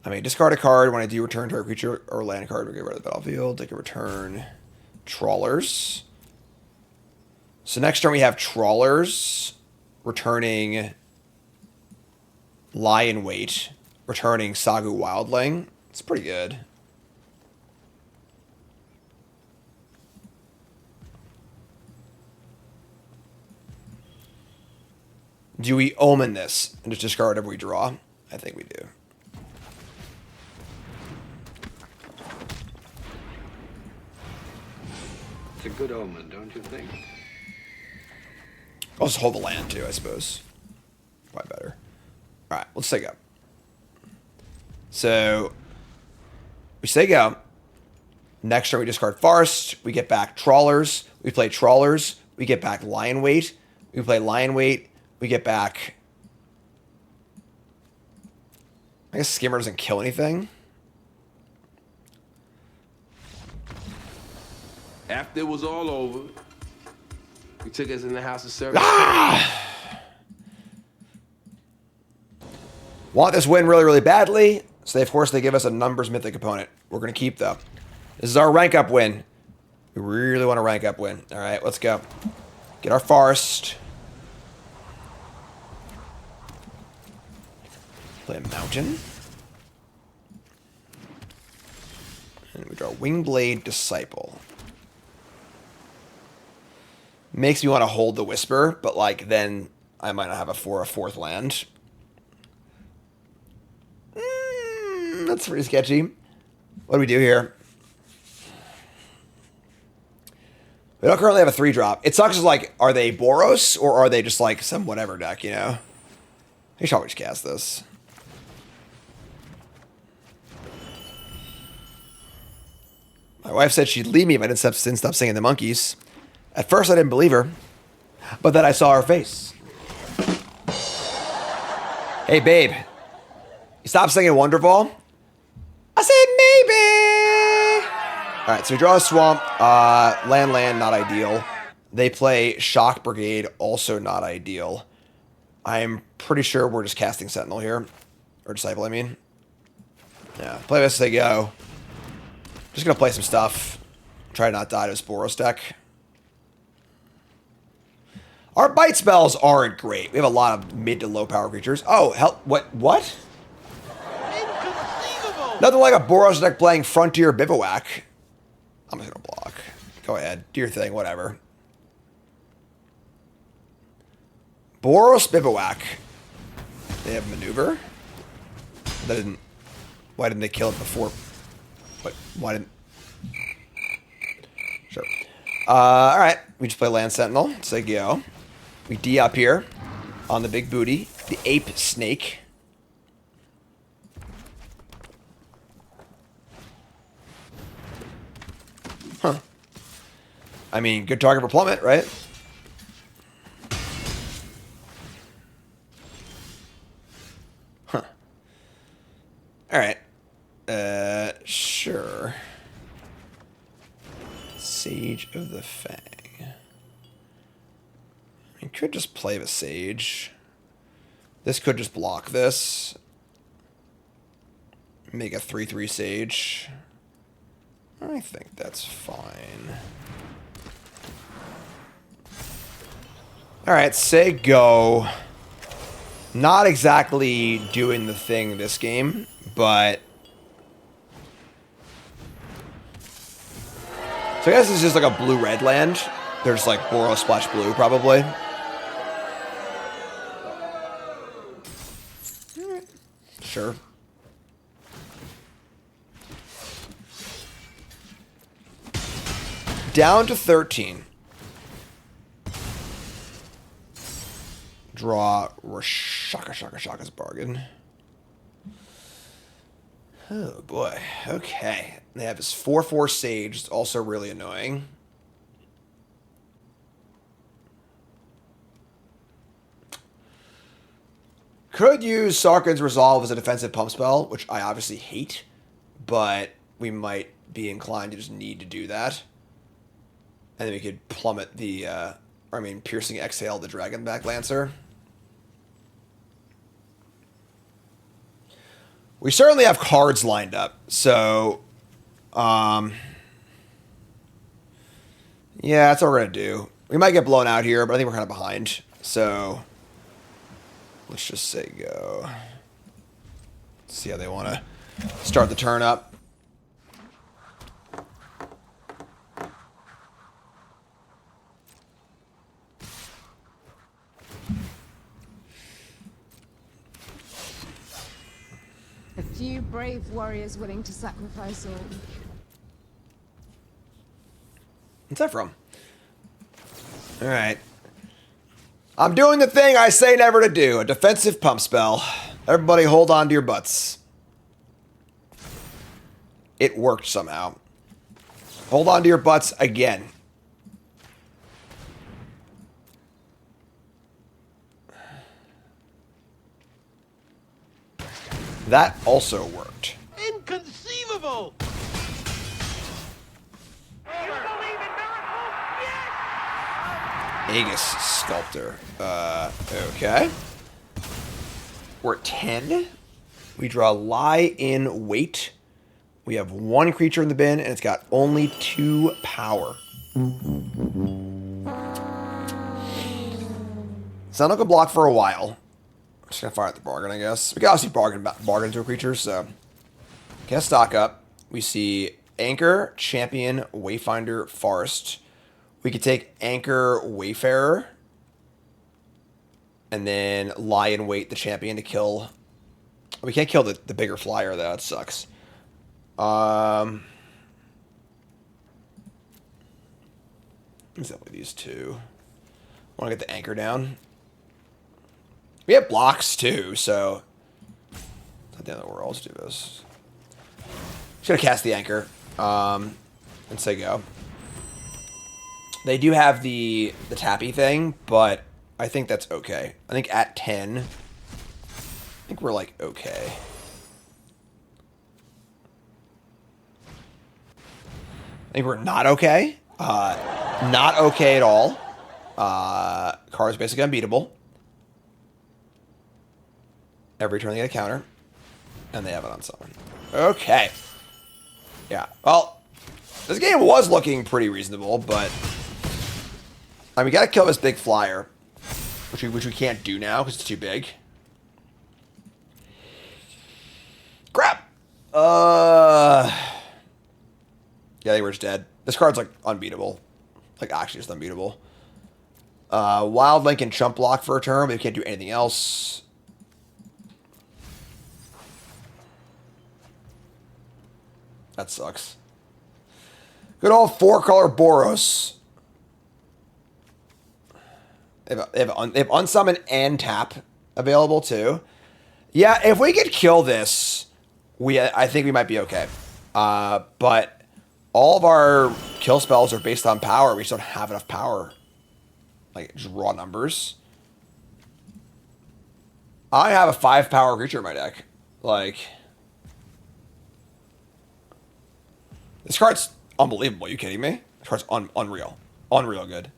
Speaker 1: I mean, discard a card when I do return to a creature or land card to get rid of the battlefield. They can return Trawlers. So next turn we have Trawlers, returning Lie in Wait, returning Sagu Wildling. It's pretty good. Do we Omen this and just discard whatever we draw? I think we do.
Speaker 13: It's a good omen, don't you think?
Speaker 1: I'll just hold the land too, I suppose. Probably better. All right, let's say go. So we say go. Next turn we discard Forest. We get back Trawlers. We play Trawlers. We get back Lion Weight. We play Lion Weight. We get back. I guess Skimmer doesn't kill anything.
Speaker 14: After it was all over, he took us in the house of service.
Speaker 1: Want this win really, really badly. So, of course, they give us a numbers mythic opponent. We're going to keep, though. This is our rank up win. We really want to rank up win. All right, let's go. Get our forest. Play a mountain. And we draw Wingblade Disciple. Makes me want to hold the Whisper, but like then I might not have a fourth land. That's pretty sketchy. What do we do here? We don't currently have a 3-drop. It sucks. Is like, are they Boros or are they just like some whatever deck? You know, I should always cast this. My wife said she'd leave me if I didn't stop singing the Monkeys. At first, I didn't believe her, but then I saw her face. Hey, babe, you stop singing Wonderfall? I said maybe. All right, so we draw a swamp. Land, not ideal. They play Shock Brigade, also not ideal. I'm pretty sure we're just casting Sentinel here. Or Disciple, I mean. Yeah, play this as they go. Just gonna play some stuff. Try to not die to a Boros deck. Our bite spells aren't great. We have a lot of mid to low power creatures. Oh, hell, what? Inconceivable! Nothing like a Boros deck playing Frontier Bivouac. I'm just gonna block. Go ahead, do your thing, whatever. Boros Bivouac. They have maneuver? That didn't... Why didn't they kill it before? What? Why didn't... Sure. Alright, we just play Land Sentinel. Say go. We D up here on the big booty. The Ape Snake. Huh. I mean, good target for Plummet, right? Huh. Alright. Sure. Sage of the Fang. I could just play the Sage. This could just block this. Make a 3/3 Sage. I think that's fine. Alright, say go. Not exactly doing the thing this game, but... So I guess this is just like a blue-red land. There's like Boros Splash Blue, probably. Sure. Down to 13. Draw Shaka's Bargain. Oh boy. Okay. They have his 4/4 Sage. It's also really annoying. Could use Sarkhan's Resolve as a defensive pump spell, which I obviously hate, but we might be inclined to just need to do that. And then we could plummet the, Piercing Exhale the Dragonback Lancer. We certainly have cards lined up, so, yeah, that's what we're going to do. We might get blown out here, but I think we're kind of behind, so... Let's just say go. Let's see how they want to start the turn up.
Speaker 15: A few brave warriors willing to sacrifice all.
Speaker 1: What's that from? All right. I'm doing the thing I say never to do. A defensive pump spell. Everybody hold on to your butts. It worked somehow. Hold on to your butts again. That also worked.
Speaker 2: Inconceivable!
Speaker 1: Aegis Sculptor. Okay. We're at 10. We draw Lie in Wait We have 1 creature in the bin, and it's got only 2 power. It's not a block for a while. I'm just gonna fire at the bargain, I guess. We can obviously bargain into a creature, so can't stock up. We see Anchor, Champion, Wayfinder, Forest. We could take Anchor, Wayfarer, and then lie in wait the champion to kill. We can't kill the bigger flyer though. That sucks. Exactly these two. Want to get the anchor down. We have blocks too, so it's not the end of the world. Let's do this. Just gonna cast the anchor and say go. They do have the tappy thing, but I think that's okay. I think at 10, I think we're like okay. I think we're not okay. Not okay at all. Card's basically unbeatable. Every turn they get a counter. And they have it on summon. Okay. Yeah. Well, this game was looking pretty reasonable, but I mean, we gotta kill this big flyer, which we can't do now because it's too big. Crap. Yeah, they were just dead. This card's like unbeatable. Like actually just unbeatable. Wild Link and Chump Block for a turn, but we can't do anything else. That sucks. Good old 4-color Boros. They have unsummon and tap available too. Yeah, if we could kill this, I think we might be okay. But all of our kill spells are based on power. We just don't have enough power. Like, just raw numbers. I have a 5-power creature in my deck. Like, this card's unbelievable. Are you kidding me? This card's unreal. Unreal good.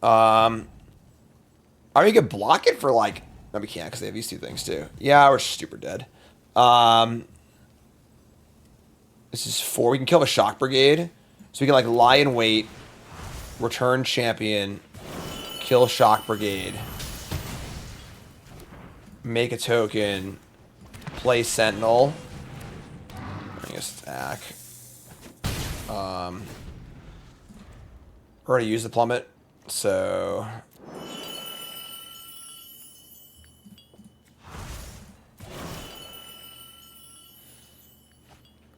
Speaker 1: I mean, you could block it for, like... No, we can't, because they have these two things, too. Yeah, we're super dead. This is 4. We can kill a Shock Brigade. So we can, like, lie in wait, return champion, kill Shock Brigade, make a token, play Sentinel. I guess attack. Already used the plummet, so...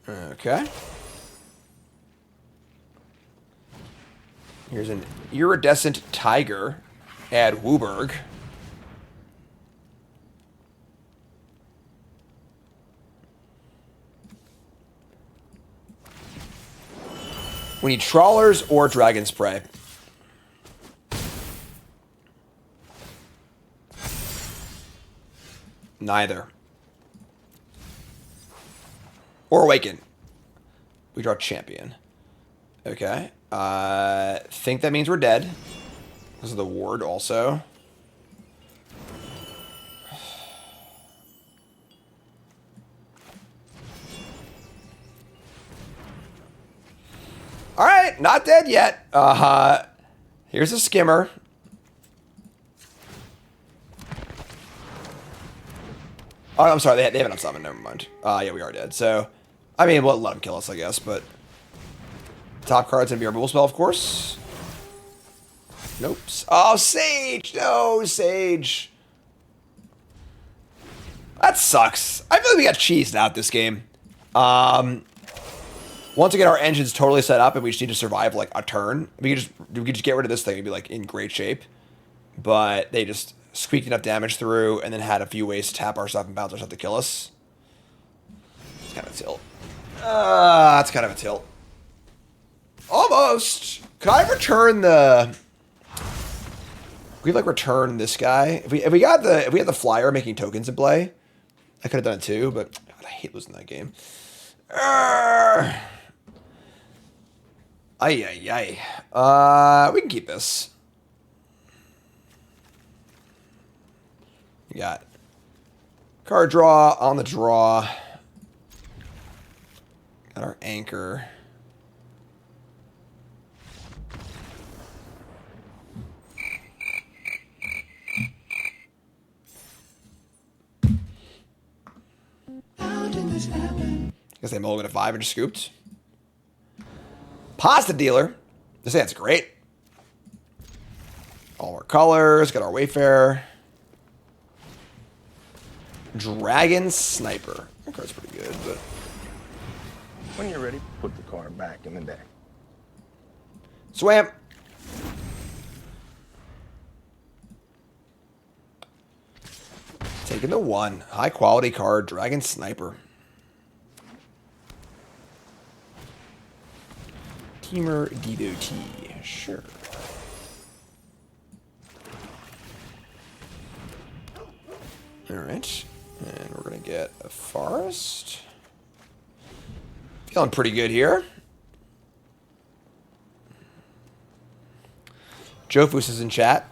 Speaker 1: Okay. Here's an Iridescent Tiger. Add Wooburg. We need Trawlers or Dragon Spray. Neither. Or Awaken. We draw Champion. Okay. Think that means we're dead. This is the ward also. Alright, not dead yet. Here's a skimmer. Oh, I'm sorry, they haven't unsummoned, never mind. Yeah, we are dead. So, I mean, we'll let them kill us, I guess, but... Top card's gonna be our removal spell, of course. Nope. Oh, Sage! No, Sage! That sucks. I feel like we got cheesed out this game. Once again, our engine's totally set up, and we just need to survive, like, a turn. We could just get rid of this thing and be, like, in great shape. But they just squeaked enough damage through, and then had a few ways to tap our stuff and bounce our stuff to kill us. It's kind of a tilt. That's kind of a tilt. Almost. Could I return the... We like return this guy. If we had the flyer making tokens in play, I could have done it too. But God, I hate losing that game. Ay. We can keep this. We got card draw on the draw. Got our anchor.
Speaker 2: How did this happen?
Speaker 1: Guess they molded a 5 and just scooped. Pasta dealer. This hand's great. All our colors. Got our Wayfarer. Dragon Sniper. That card's pretty good, but
Speaker 16: When you're ready, put the card back in the deck.
Speaker 1: Swam. Taking the 1. High quality card. Dragon Sniper. Teamer devotee. Sure. Alright. And we're going to get a Forest. Feeling pretty good here. Jofus is in chat.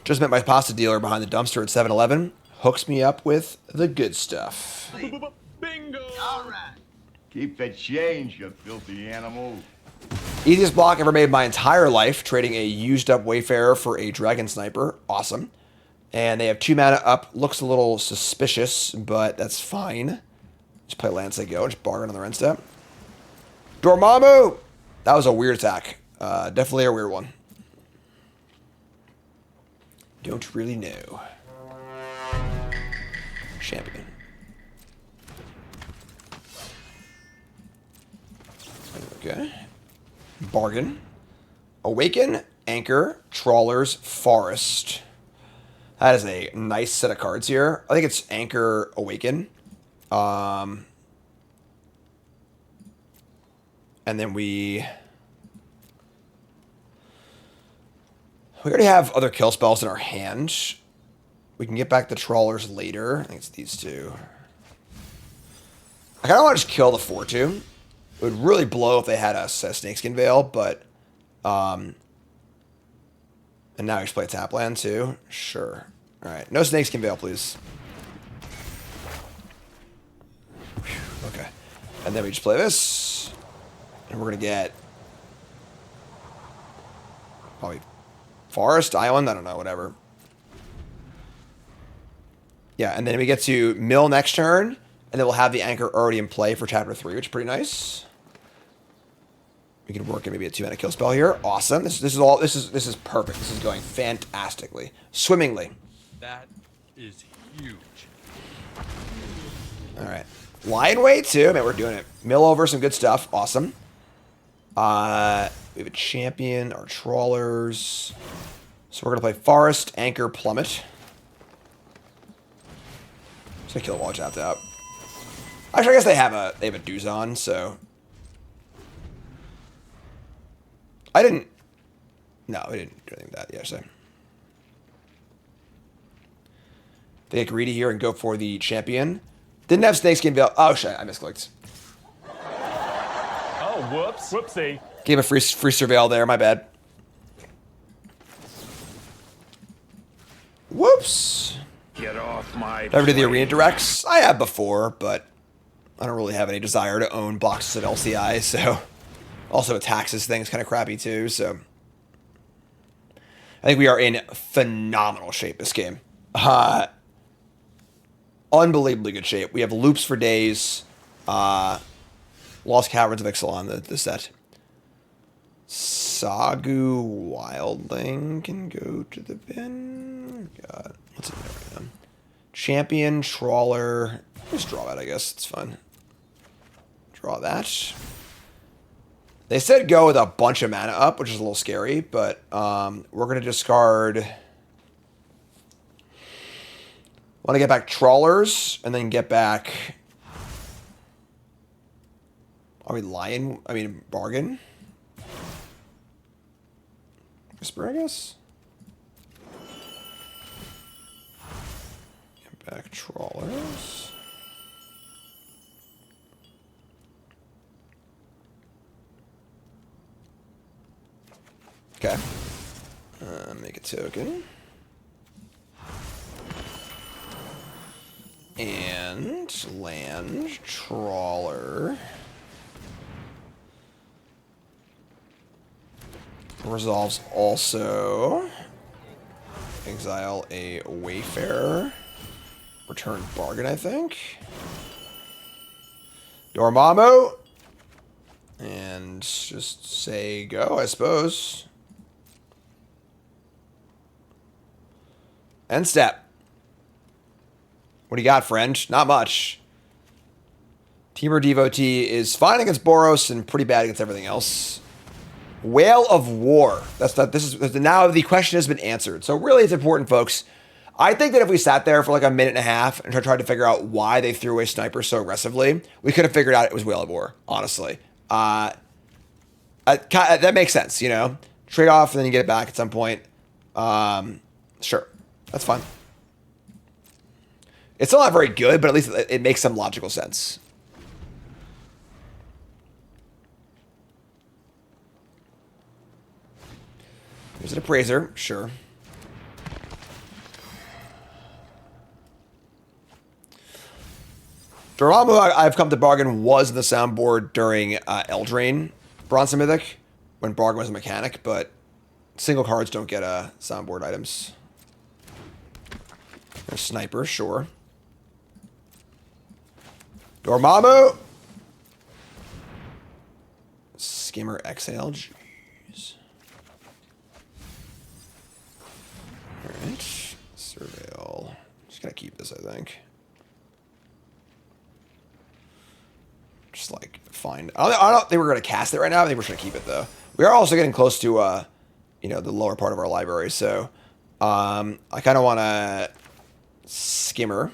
Speaker 1: Just met my pasta dealer behind the dumpster at 7-Eleven. Hooks me up with the good stuff.
Speaker 7: Bingo!
Speaker 17: Alright. Keep the change, you filthy animal.
Speaker 1: Easiest block ever made in my entire life. Trading a used up Wayfarer for a Dragon Sniper. Awesome. And they have 2 mana up. Looks a little suspicious, but that's fine. Just play land as they go. Just bargain on the end step. Dormammu! That was a weird attack. Definitely a weird one. Don't really know. Champion. Okay. Bargain. Awaken, Anchor, Trawlers, Forest. That is a nice set of cards here. I think it's Anchor, Awaken. And then we already have other kill spells in our hand. We can get back the Trawlers later. I think it's these two. I kind of want to just kill the 4-2. It would really blow if they had a Snakeskin Veil, but and now you just play tap land too? Sure. Alright. No Snakeskin Veil, please. Whew, okay. And then we just play this. And we're going to get probably Forest, Island, I don't know, whatever. Yeah, and then we get to mill next turn, and then we'll have the Anchor already in play for chapter 3, which is pretty nice. We can work in maybe a 2-mana kill spell here. Awesome. This is perfect. This is going fantastically. Swimmingly.
Speaker 7: That is huge.
Speaker 1: Alright. Lion Way too. Man, we're doing it. Mill over some good stuff. Awesome. We have a champion, our Trawlers. So we're gonna play Forest, Anchor, Plummet. Just gonna kill a wall tapped out. Actually, I guess they have a Duzon, so I didn't. No, we didn't do anything with that yesterday. They get greedy here and go for the champion. Didn't have Snakeskin Veil. Oh shit, I misclicked.
Speaker 7: Oh, whoops. Whoopsie.
Speaker 1: Gave a free surveil there, my bad. Whoops.
Speaker 3: Get off my
Speaker 1: Ever did the arena directs? I have before, but I don't really have any desire to own boxes of LCI, so. Also, a taxes thing is kind of crappy too, so. I think we are in phenomenal shape this game. Unbelievably good shape. We have loops for days. Lost Caverns of Ixalan, the set. Sagu Wildling can go to the bin. God, what's in there right now? Champion, Trawler. Just draw that, I guess. It's fine. Draw that. They said go with a bunch of mana up, which is a little scary, but we're going to discard. Want to get back Trawlers and then get back. Are we Lion? I mean, Bargain? Whisper, I guess? Get back Trawlers. Okay. Make a token. And land Trawler. resolves also. Exile a Wayfarer. Return Bargain, I think. Dormammu. And just say go, I suppose. End step. What do you got, friend? Not much. Temur Devotee is fine against Boros and pretty bad against everything else. Whale of War. Now the question has been answered. So really it's important, folks. I think that if we sat there for like a minute and a half and tried to figure out why they threw away Sniper so aggressively, we could have figured out it was Whale of War, honestly. That makes sense, you know? Trade off and then you get it back at some point. Sure. That's fine. It's still not very good, but at least it makes some logical sense. Here's an Appraiser, sure. Dormammu, I've come to bargain, was in the soundboard during Eldraine Bronze to Mythic, when bargain was a mechanic, but single cards don't get soundboard items. There's Sniper, sure. Dormammu! Skimmer Exhale, jeez. Alright. Surveil. Just gonna keep this, I think. Just like find. I don't think we're gonna cast it right now. I think we're just gonna keep it though. We are also getting close to you know, the lower part of our library, so I kind of want to Skimmer.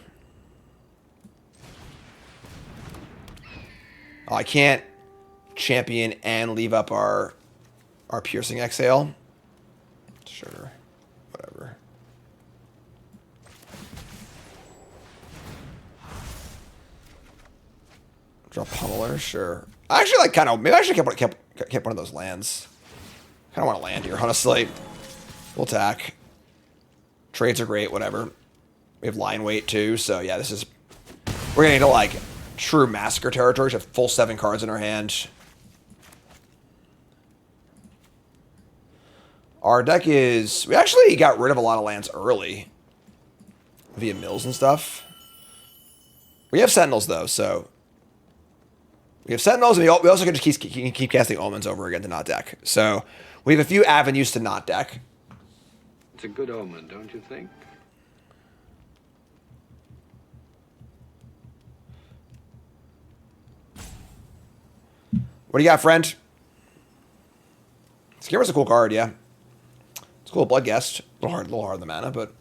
Speaker 1: Oh, I can't champion and leave up our piercing exhale. Sure, whatever. Draw Pummeler, sure. I actually like maybe I should kept one of those lands. Kind of want to land here, honestly. We'll attack. Trades are great, whatever. We have line weight too, so yeah, we're getting into like true massacre territory. We have full 7 cards in our hand. Our deck is, we actually got rid of a lot of lands early via mills and stuff. We have Sentinels though, so we have Sentinels, and we also can just keep casting Omens over again to not deck. So we have a few avenues to not deck.
Speaker 13: It's a good omen, don't you think?
Speaker 1: What do you got, friend? Skimmer's a cool card, yeah. It's cool. Blood Guest. A little hard on the mana, but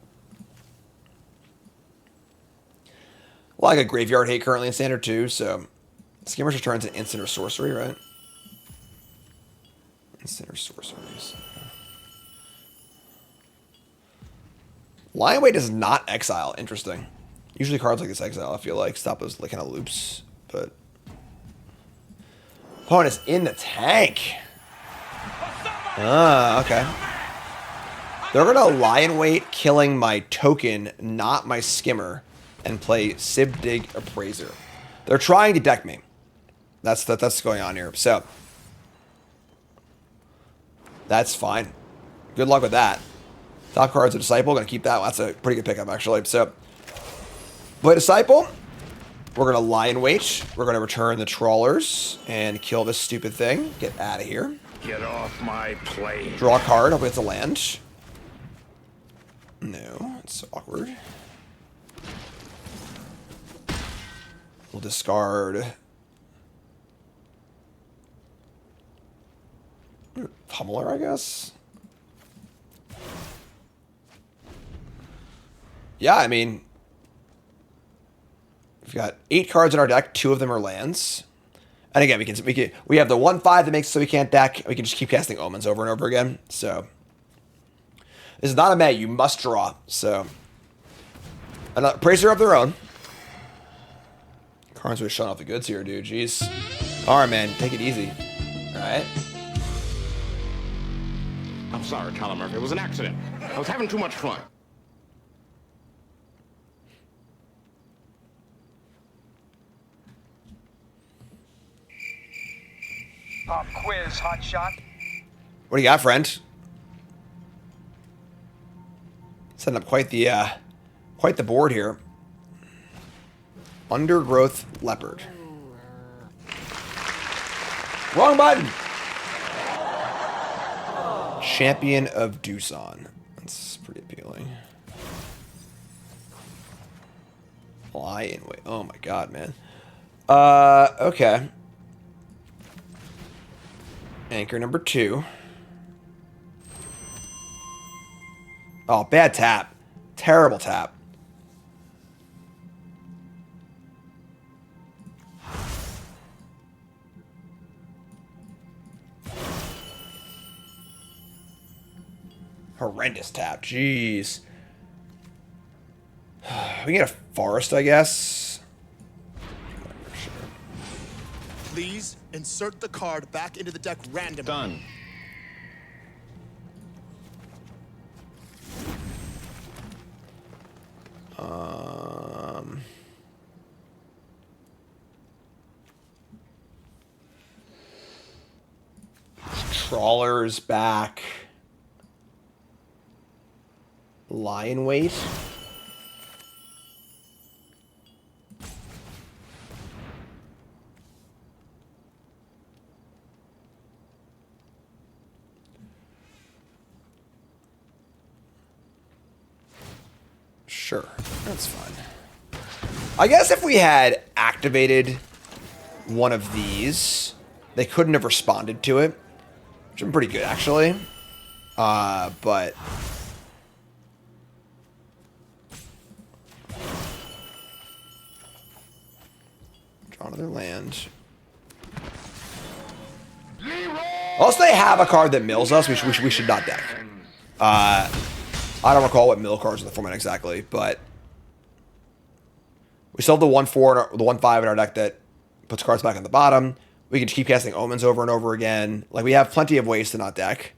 Speaker 1: a lot of good graveyard hate currently in Standard too, so Skimmer's returns an instant or sorcery, right? Instant or sorceries. Lion Weight does not exile. Interesting. Usually cards like this exile, I feel like. Stop those kind of loops, but opponent is in the tank. Okay. They're going to Lion Weight, killing my token, not my Skimmer, and play Sibdig Appraiser. They're trying to deck me. That's going on here. So that's fine. Good luck with that. Top card's a Disciple. Going to keep that one. That's a pretty good pickup, actually. So play Disciple. We're going to Lion Weight. We're going to return the Trawlers and kill this stupid thing. Get out of here.
Speaker 3: Get off my plane.
Speaker 1: Draw a card. Hopefully it's a land. No, it's awkward. We'll discard Pummeler, I guess. Yeah, I mean, we've got 8 cards in our deck. 2 of them are lands. And again, we have the 1/5 that makes it so we can't deck. We can just keep casting Omens over and over again. So this is not a May. You must draw. So Appraiser of their own. Cards are shutting off the goods here, dude. Jeez. All right, man. Take it easy. All right.
Speaker 3: I'm sorry, Callum Murphy. It was an accident. I was having too much fun.
Speaker 18: Pop quiz, hot shot.
Speaker 1: What do you got, friend? Setting up quite the board here. Undergrowth Leopard. Wrong button! Champion of Doosan. That's pretty appealing. Lion Wait. Oh my god, man. Okay. Anchor number 2. Oh, bad tap. Terrible tap. Horrendous tap. Jeez. We get a forest, I guess.
Speaker 2: Please insert the card back into the deck randomly.
Speaker 13: Done.
Speaker 1: Trawler's back. Lion Weight. Sure, that's fine. I guess if we had activated one of these, they couldn't have responded to it, which is pretty good actually. But draw another land. Unless they have a card that mills us, we should not deck. I don't recall what mill cards in the format exactly, but we still have the 1/4 or the 1/5 in our deck that puts cards back on the bottom. We can keep casting omens over and over again. Like, we have plenty of ways to not deck.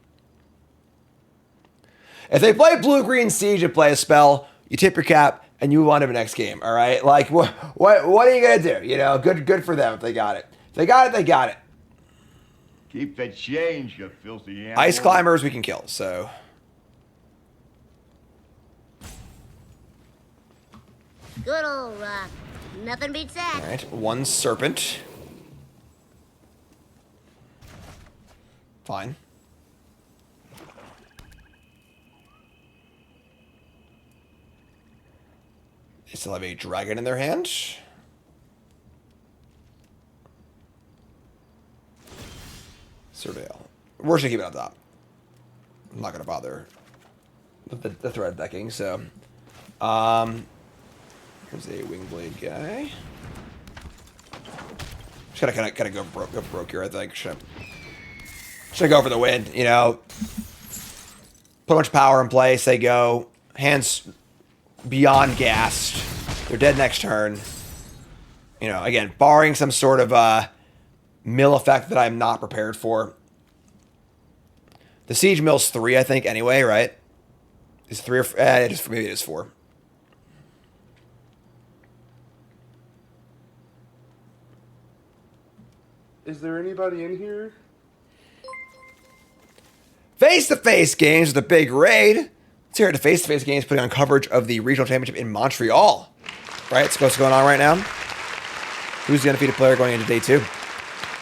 Speaker 1: If they play blue-green siege and play a spell, you tip your cap and you move on to the next game. All right, like what are you gonna do? You know, good for them if they got it. If they got it, they got it.
Speaker 17: Keep the change, you filthy animal.
Speaker 1: Ice climbers we can kill. So.
Speaker 6: Good old rock. Nothing beats that.
Speaker 1: All right, 1 serpent. Fine. They still have a dragon in their hand. Surveil. We're just gonna keep it on top. I'm not gonna bother with the thread decking, so. There's a Wingblade guy. Just gotta go broke here, I think. Should I go for the win, you know? Put a bunch of power in play, say go. Hands beyond gassed. They're dead next turn. You know, again, barring some sort of mill effect that I'm not prepared for. The siege mill's 3, I think, anyway, right? Is 3 or maybe it is 4.
Speaker 14: Is there anybody in here?
Speaker 1: Face-to-face games with a big raid. Let's hear it. The face-to-face games putting on coverage of the regional championship in Montreal. Right, it's what's going on right now. Who's the undefeated player going into day 2?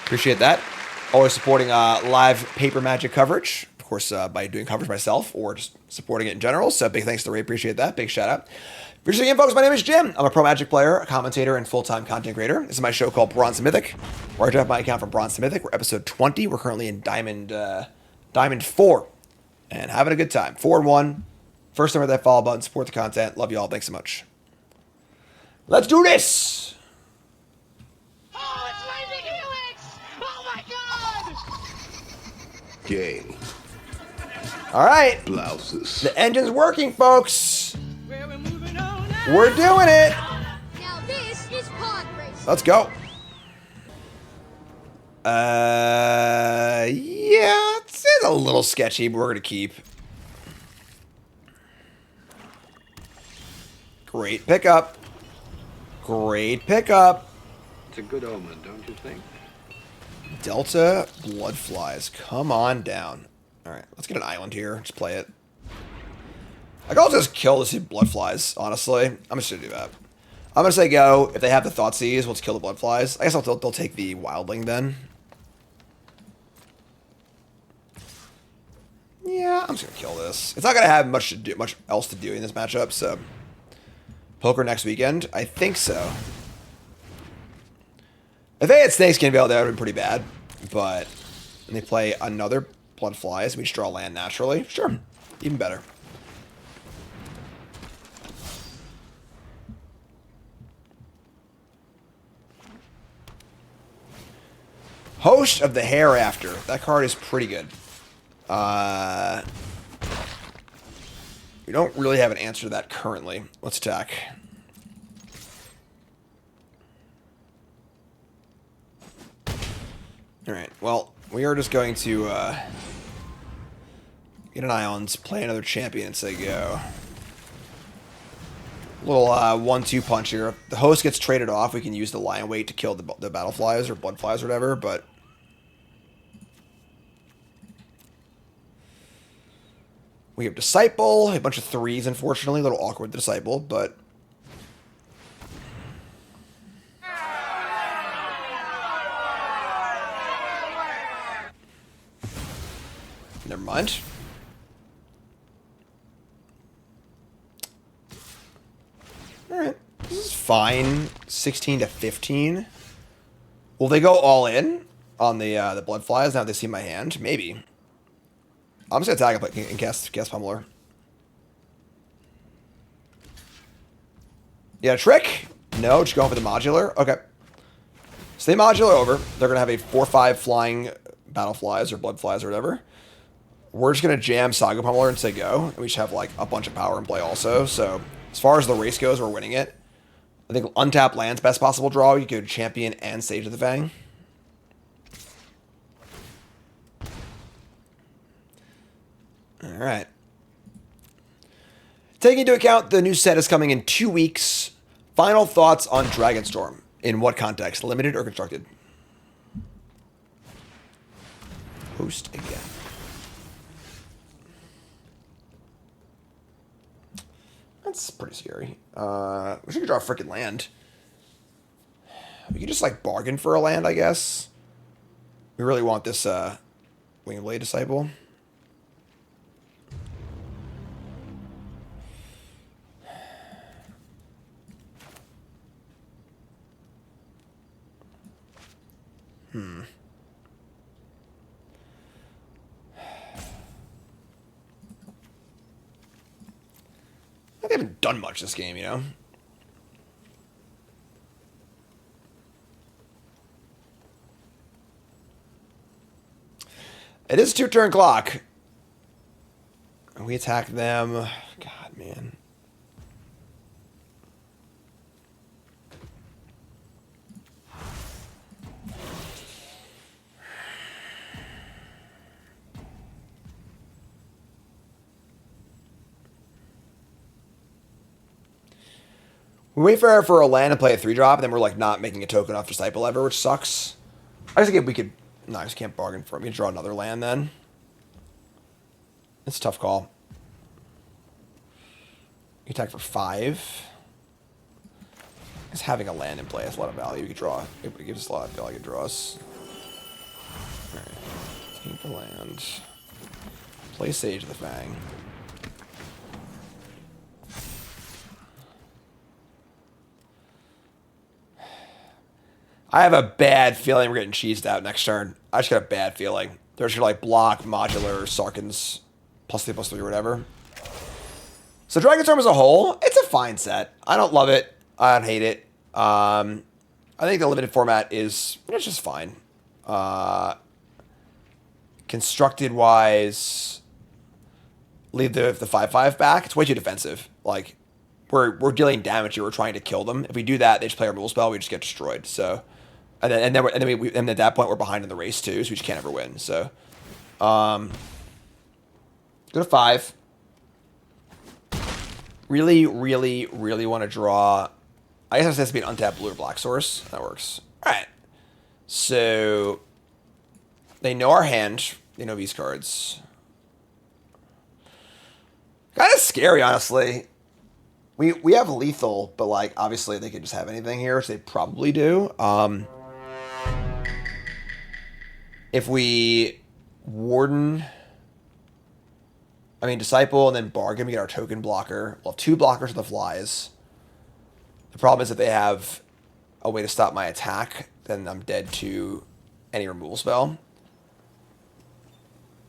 Speaker 1: Appreciate that. Always supporting live Paper Magic coverage. Of course, by doing coverage myself or just supporting it in general. So big thanks to Ray. Appreciate that. Big shout out. If you're folks, my name is Jim. I'm a pro Magic player, a commentator, and full-time content creator. This is my show called Bronze To Mythic, where I drive my account from Bronze To Mythic. We're episode 20. We're currently in Diamond 4 and having a good time. 4-1. First time with that follow button. Support the content. Love you all. Thanks so much. Let's do this.
Speaker 7: Oh, it's Lightning Helix! Oh my god!
Speaker 3: Gay.
Speaker 1: All right.
Speaker 3: Blouses.
Speaker 1: The engine's working, folks. We're doing it.
Speaker 6: Now this is pod racing.
Speaker 1: Let's go. Yeah, it's a little sketchy, but we're gonna keep. Great pickup. Great pickup.
Speaker 13: It's a good omen, don't you think?
Speaker 1: Delta Bloodflies. Come on down. All right, let's get an island here. Just play it. I could also just kill the Bloodflies, honestly. I'm just going to do that. I'm going to say go. If they have the Thoughtseize, let's kill the Bloodflies. I guess they'll take the Wildling then. Yeah, I'm just going to kill this. It's not going to have much else to do in this matchup, so... Poker next weekend? I think so. If they had Snakes Canville, that would have been pretty bad. But when they play another Bloodflies, we just draw land naturally. Sure. Even better. Host of the Hereafter. That card is pretty good. We don't really have an answer to that currently. Let's attack. Alright, well, we are just going to get an Ions, play another champion, and say go. Little 1-2 punch here. If the host gets traded off, we can use the Lion Weight to kill the Battleflies or Bloodflies or whatever, but... We have Disciple, a bunch of 3s, unfortunately. A little awkward with the Disciple, but... Never mind. Alright. This is fine. 16 to 15. Will they go all in on the Bloodflies now that they see my hand? Maybe. I'm just gonna attack and cast Pummeler. Yeah, trick? No, just going for the modular. Okay. So they modular over. They're gonna have a 4/5 flying Battleflies or Bloodflies or whatever. We're just gonna jam Saga Pummeler and say go. And we just have like a bunch of power in play also. So as far as the race goes, we're winning it. I think untap land's best possible draw. You could Champion and Sage of the Fang. Alright. Taking into account the new set is coming in 2 weeks, final thoughts on Dragonstorm. In what context? Limited or constructed? Host again. That's pretty scary. We should draw a freaking land. We could just like bargain for a land, I guess. We really want this Winged Blade Disciple. They haven't done much this game, you know? It is a 2-turn clock. And we attack them. God, man. We wait for a land and play a 3-drop, and then we're like not making a token off Disciple ever, which sucks. I just think we could... No, I just can't bargain for it. We can draw another land then. It's a tough call. You attack for 5. Just having a land in play has a lot of value. We could draw. It gives us a lot of value to draw us. Alright. Take the land. Play Sage of the Fang. I have a bad feeling we're getting cheesed out next turn. I just got a bad feeling. They're just gonna like block, modular, Sarkhan's +3/+3 or whatever. So Dragonstorm as a whole, it's a fine set. I don't love it. I don't hate it. I think the limited format it's just fine. Constructed wise, leave the 5/5 back. It's way too defensive. Like we're dealing damage here. We're trying to kill them. If we do that, they just play our removal spell. We just get destroyed. So. And then at that point we're behind in the race too, so we just can't ever win. So, go to 5. Really, really, really want to draw. I guess it has to be an untapped blue or black source. That works. All right. So they know our hand. They know these cards. Kind of scary, honestly. We have lethal, but like obviously they could just have anything here, which they probably do. If we Warden, I mean Disciple, and then Bargain, we get our token blocker. We'll have 2 blockers with the flies. The problem is if they have a way to stop my attack, then I'm dead to any removal spell.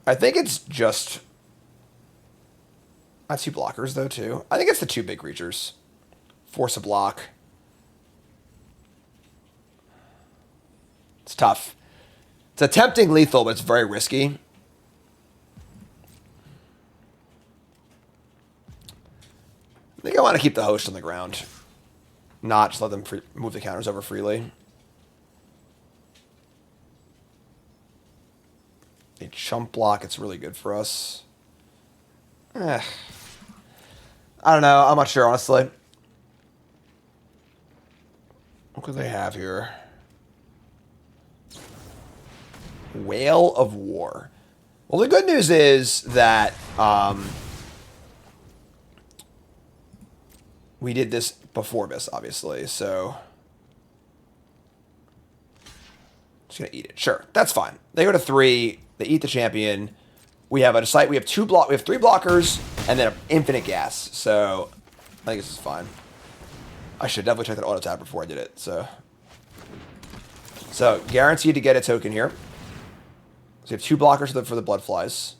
Speaker 1: I think it's just... Not 2 blockers, though, too. I think it's the 2 big creatures. Force a block. It's tough. It's a tempting lethal, but it's very risky. I think I want to keep the host on the ground. Not just let them move the counters over freely. A chump block, it's really good for us. I don't know. I'm not sure, honestly. What could they have here? Whale of War. Well, the good news is that we did this before this, obviously, so... Just gonna eat it. Sure, that's fine. They go to 3. They eat the champion. We have a site. We have 3 blockers, and then an infinite gas. So I think this is fine. I should definitely check that auto tab before I did it. So guaranteed to get a token here. So we have 2 blockers for the blood flies,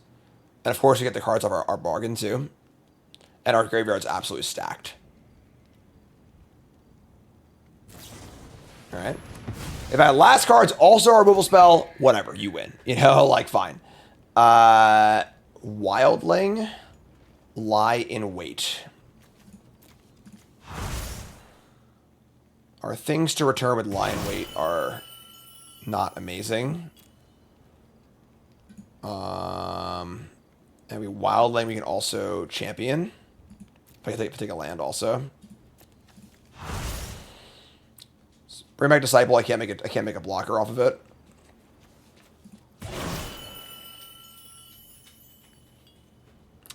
Speaker 1: and of course we get the cards off our bargain too. And our graveyard's absolutely stacked. All right. If I had last cards, also our removal spell, whatever, you win. You know, like, fine. Wildling, lie in wait. Our things to return with lie in wait are not amazing. And we Wildling, we can also champion. If I take a land also. Bring back Disciple. I can't make a blocker off of it. I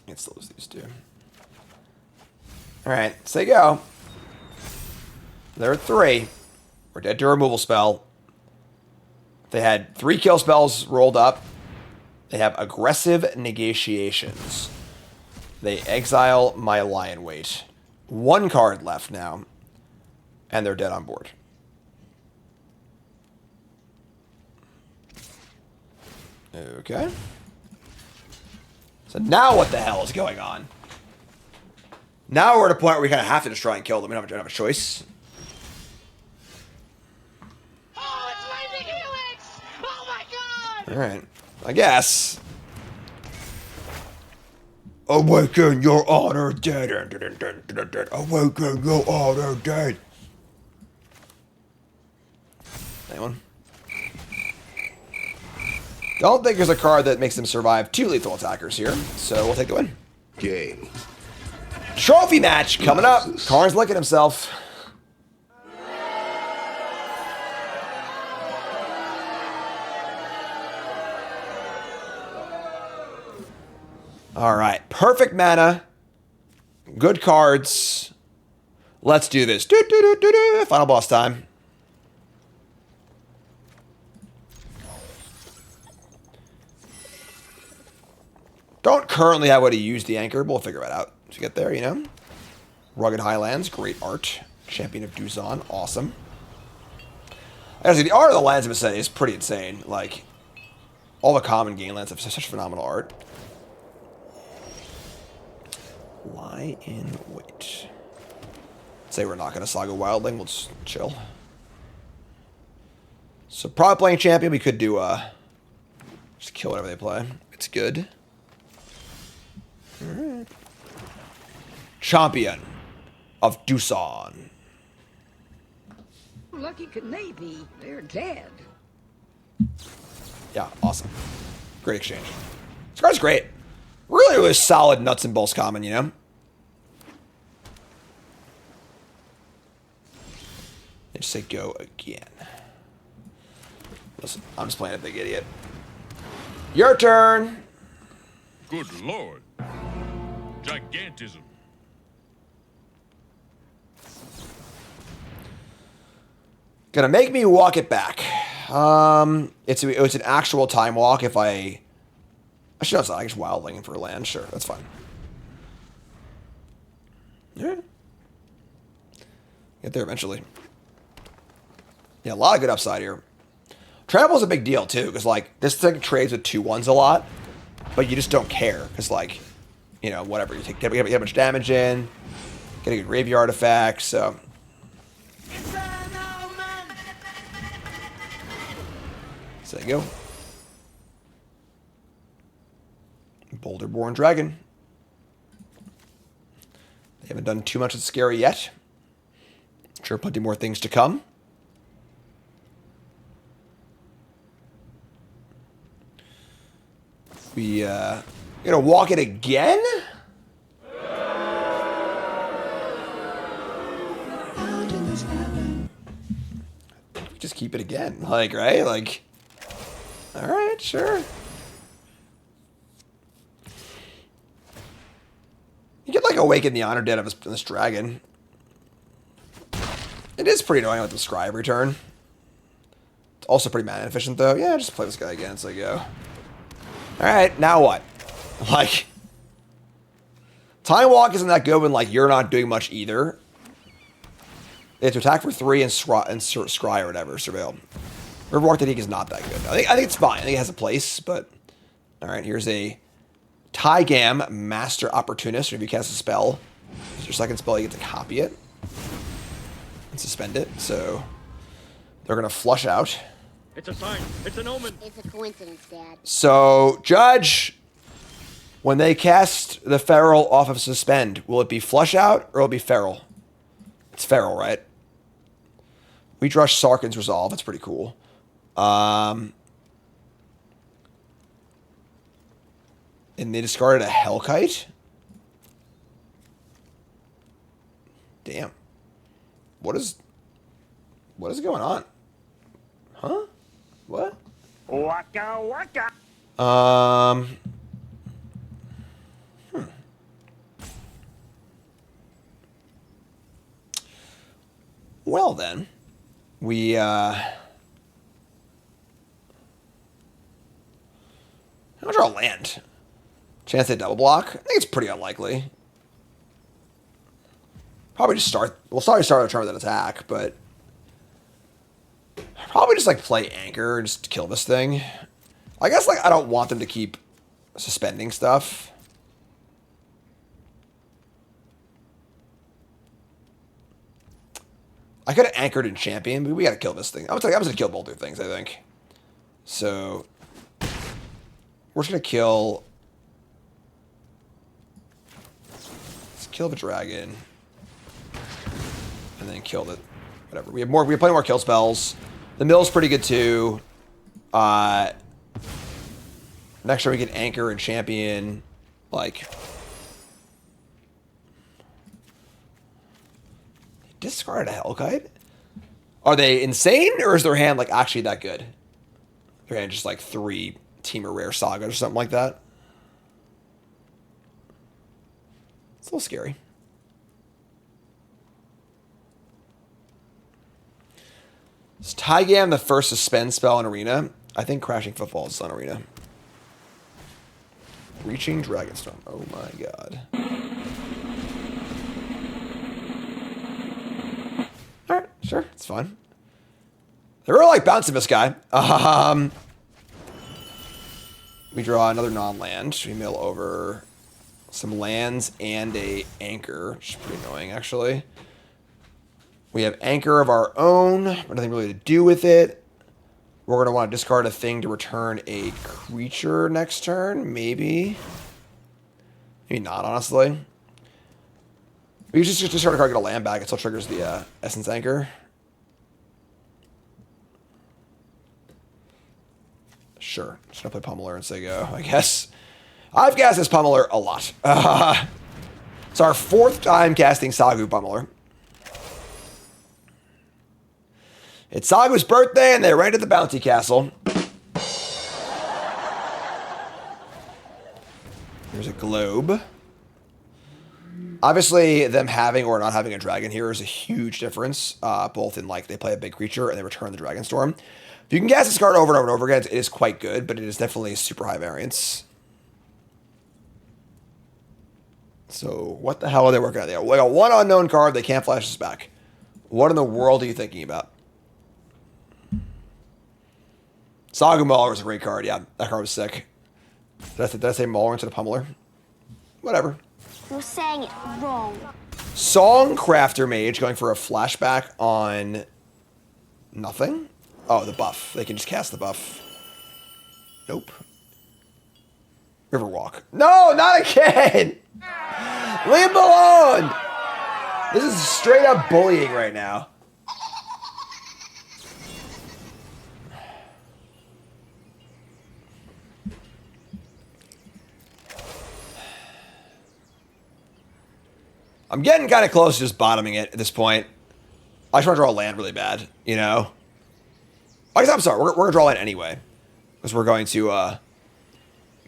Speaker 1: can still lose these 2. All right, so they go. There are 3. We're dead to a removal spell. They had 3 kill spells rolled up. They have aggressive negations. They exile my Lion Weight. 1 card left now, and they're dead on board. Okay. So now what the hell is going on? Now we're at a point where we kind of have to just try and kill them. We don't have a choice.
Speaker 18: Oh, it's Lightning Helix! Oh my god!
Speaker 1: Alright. I guess. Awaken your honor dead. Awaken your honor dead. Anyone? Don't think there's a card that makes them survive 2 lethal attackers here, so we'll take the win.
Speaker 3: Game.
Speaker 1: Trophy match coming up. Karn's licking himself. All right, perfect mana, good cards. Let's do this. Final boss time. Don't currently have a way to use the anchor, but we'll figure it out as we get there, you know. Rugged Highlands, great art. Champion of Duzon, awesome. Actually, the art of the lands of Vicinity is pretty insane. Like, all the common game lands have such phenomenal art. Lie in wait. Say we're not going to Saga Wildling, we'll just chill. So probably playing champion, we could do just kill whatever they play. It's good. Alright. Champion of Duzon.
Speaker 15: Lucky Navy, they're dead.
Speaker 1: Yeah, awesome. Great exchange. This card's great. Really, really solid nuts and bolts common, you know? And just say go again. Listen, I'm just playing a big idiot. Your turn.
Speaker 3: Good lord.
Speaker 7: Gigantism.
Speaker 1: Gonna make me walk it back. It's an actual time walk if I should have, I just wildling for a land. Sure, that's fine. Yeah. Get there eventually. Yeah, a lot of good upside here. Travel's a big deal too, because like this thing trades with 2/1s a lot, but you just don't care because like, you know, whatever, you get a bunch of damage in, get a good graveyard effect. So there you go. Boulderborn Dragon. They haven't done too much that's scary yet. Sure, plenty more things to come. We gonna walk it again? Just keep it again, like, right? Like, all right, sure. You could like awaken the honor dead of this dragon. It is pretty annoying with the scribe return. It's also pretty mana efficient though. Yeah, just play this guy again so I go. Alright, now what? Like, Time Walk isn't that good when like you're not doing much either. They have to attack for 3 and scry or whatever, surveil. Riverwalk Technique is not that good. I think it's fine. I think it has a place, but alright, here's a Tygam Master Opportunist. If you cast a spell, it's your second spell, you get to copy it and suspend it. So they're gonna flush out.
Speaker 7: It's a sign. It's an omen.
Speaker 6: It's a coincidence, Dad.
Speaker 1: So, Judge, when they cast the Feral off of Suspend, will it be Flush Out or will it be Feral? It's Feral, right? We draw Sarkin's Resolve. That's pretty cool. And they discarded a Hellkite? Damn. What is going on? Huh? What?
Speaker 18: Waka waka.
Speaker 1: Well then, we I'll draw a land. Chance they double block? I think it's pretty unlikely. Probably just start. We'll start the turn with an attack, but probably just like play Anchor and just kill this thing. I guess like I don't want them to keep suspending stuff. I could have anchored in Champion, but we gotta kill this thing. I'm just gonna kill both their things, I think. So we're just gonna kill. Let's kill the dragon. And then kill the whatever. We have plenty more kill spells. The mill's pretty good too. Next turn we can Anchor and Champion. Like, discard a Hellkite? Are they insane, or is their hand like actually that good? Their hand just like 3 Teamer Rare Sagas or something like that. It's a little scary. Is Tygam the first suspend spell in Arena? I think Crashing Footfall is on Arena. Reaching Dragonstorm. Oh my god. Alright, sure, it's fine. They really like bouncing this guy. We draw another non-land. We mill over some lands and a Anchor, which is pretty annoying actually. We have Anchor of our own, but nothing really to do with it. We're going to want to discard a thing to return a creature next turn, maybe. Maybe not, honestly. We just discard a card, get a land back. It still triggers the Essence Anchor. Sure. Just going to play Pummeler and say go, I guess. I've cast this Pummeler a lot. It's our 4th time casting Sagu Pummeler. It's Sagu's birthday, and they raided the Bounty Castle. There's a globe. Obviously, them having or not having a dragon here is a huge difference, both in like they play a big creature and they return the Dragonstorm. If you can cast this card over and over and over again, it is quite good, but it is definitely a super high variance. So what the hell are they working on there? We got one unknown card. They can't flash us back. What in the world are you thinking about? Saga Mauler is a great card. Yeah, that card was sick. Did I say Mauler instead of Pummeler? Whatever.
Speaker 6: You're saying it wrong.
Speaker 1: Songcrafter Mage going for a flashback on nothing? Oh, the buff. They can just cast the buff. Nope. Riverwalk. No, not again! Leave him alone! This is straight up bullying right now. I'm getting kind of close to just bottoming it at this point. I just want to draw a land really bad, you know? I guess I'm sorry. We're going to draw a land anyway. Because we're going to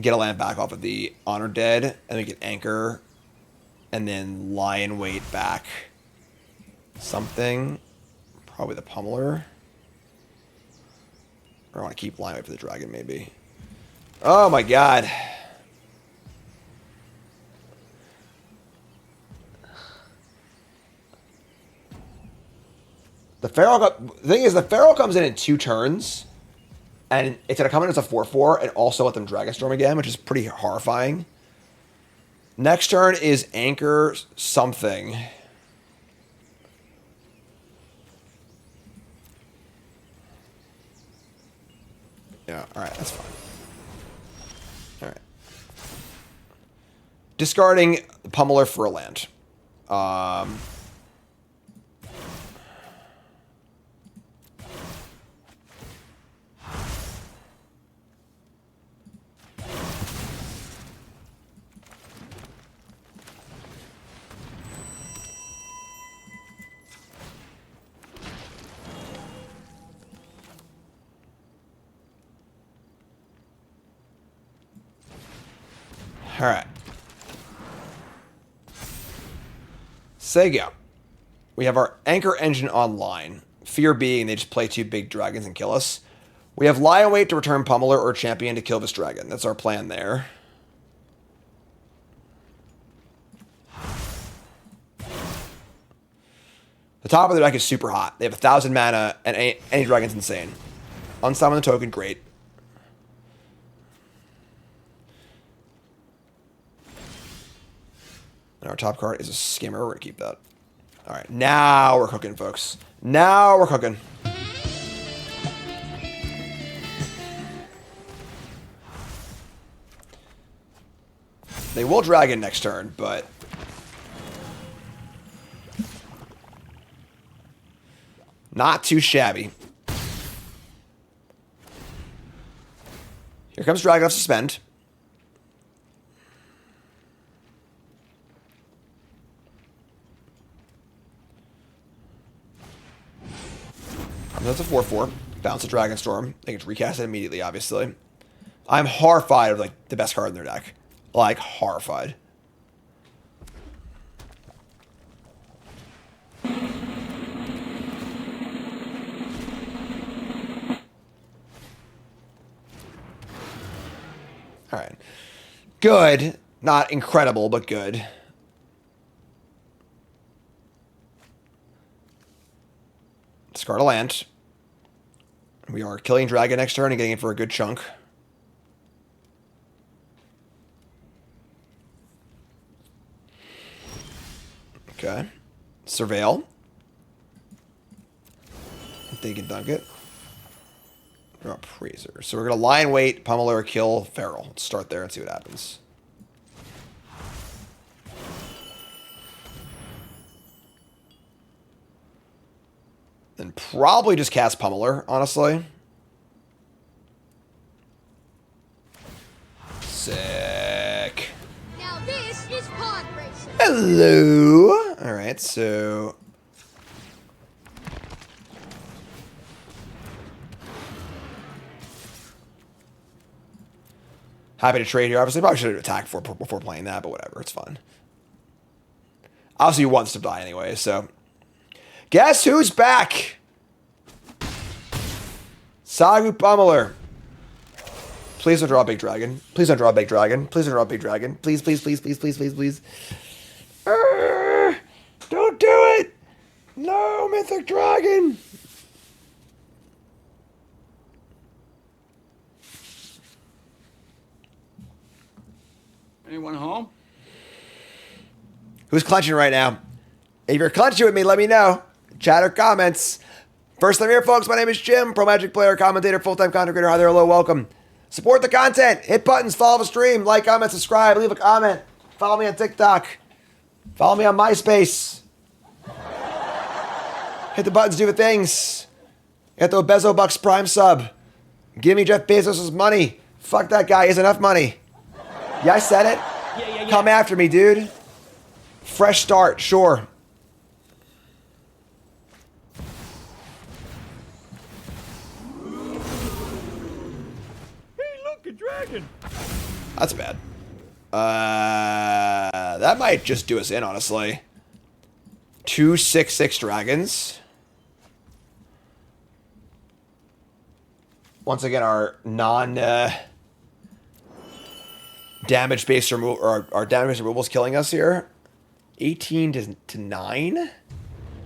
Speaker 1: get a land back off of the Honor Dead. And we get Anchor. And then Lion Weight back. Something. Probably the Pummeler. Or I want to keep Lion Weight for the Dragon, maybe. Oh my god. The thing is, the Pharaoh comes in 2 turns, and it's going to come in as a 4/4, and also let them Dragonstorm again, which is pretty horrifying. Next turn is Anchor something. Yeah, alright, that's fine. Alright. Discarding Pummeler for a land. All right. Sega. We have our Anchor Engine online. Fear being they just play 2 big dragons and kill us. We have Lion Weight to return Pummeler or Champion to kill this dragon. That's our plan there. The top of the deck is super hot. They have 1,000 mana and any dragon's insane. Unsummon the token, great. And our top card is a Skimmer. We're going to keep that. All right. Now we're cooking, folks. Now we're cooking. They will Dragon next turn, but... not too shabby. Here comes Dragon off Suspend. That's a 4/4. Bounce a Dragonstorm. They can recast it immediately, obviously. I'm horrified of, like, the best card in their deck. Like, horrified. Alright. Good. Not incredible, but good. Discard a land. We are killing Dragon next turn and getting it for a good chunk. Okay. Surveil. They can dunk it. Draw a Praiser. So we're going to Lion Weight, Pummeler, kill Feral. Let's start there and see what happens. Then probably just cast Pummeler, honestly. Sick.
Speaker 18: Now this is pod racing.
Speaker 1: Hello. All right, so happy to trade here. Obviously, probably should have attacked before playing that, but whatever, it's fine. Obviously, he wants to die anyway, so. Guess who's back? Sagu Pummeler. Please don't draw a big dragon. Please don't draw a big dragon. Please don't draw a big dragon. Please, please, please, please, please, please, please. Don't do it! No, Mythic Dragon!
Speaker 10: Anyone home?
Speaker 1: Who's clenching right now? If you're clenching with me, let me know. Chat or comments. First time here, folks. My name is Jim, pro Magic player, commentator, full-time content creator. Hi there, hello, welcome. Support the content. Hit buttons, follow the stream, like, comment, subscribe, leave a comment. Follow me on TikTok. Follow me on MySpace. Hit the buttons, do the things. Hit the Bezo Bucks Prime sub. Give me Jeff Bezos' money. Fuck that guy, he has enough money. Yeah, I said it. Yeah. Come after me, dude. Fresh start, sure.
Speaker 7: Hey, look, a dragon.
Speaker 1: That's bad. That might just do us in, honestly. 2/6/6 dragons. Once again, our damage-based removal, or our damage-based removal is killing us here. 18 to 9.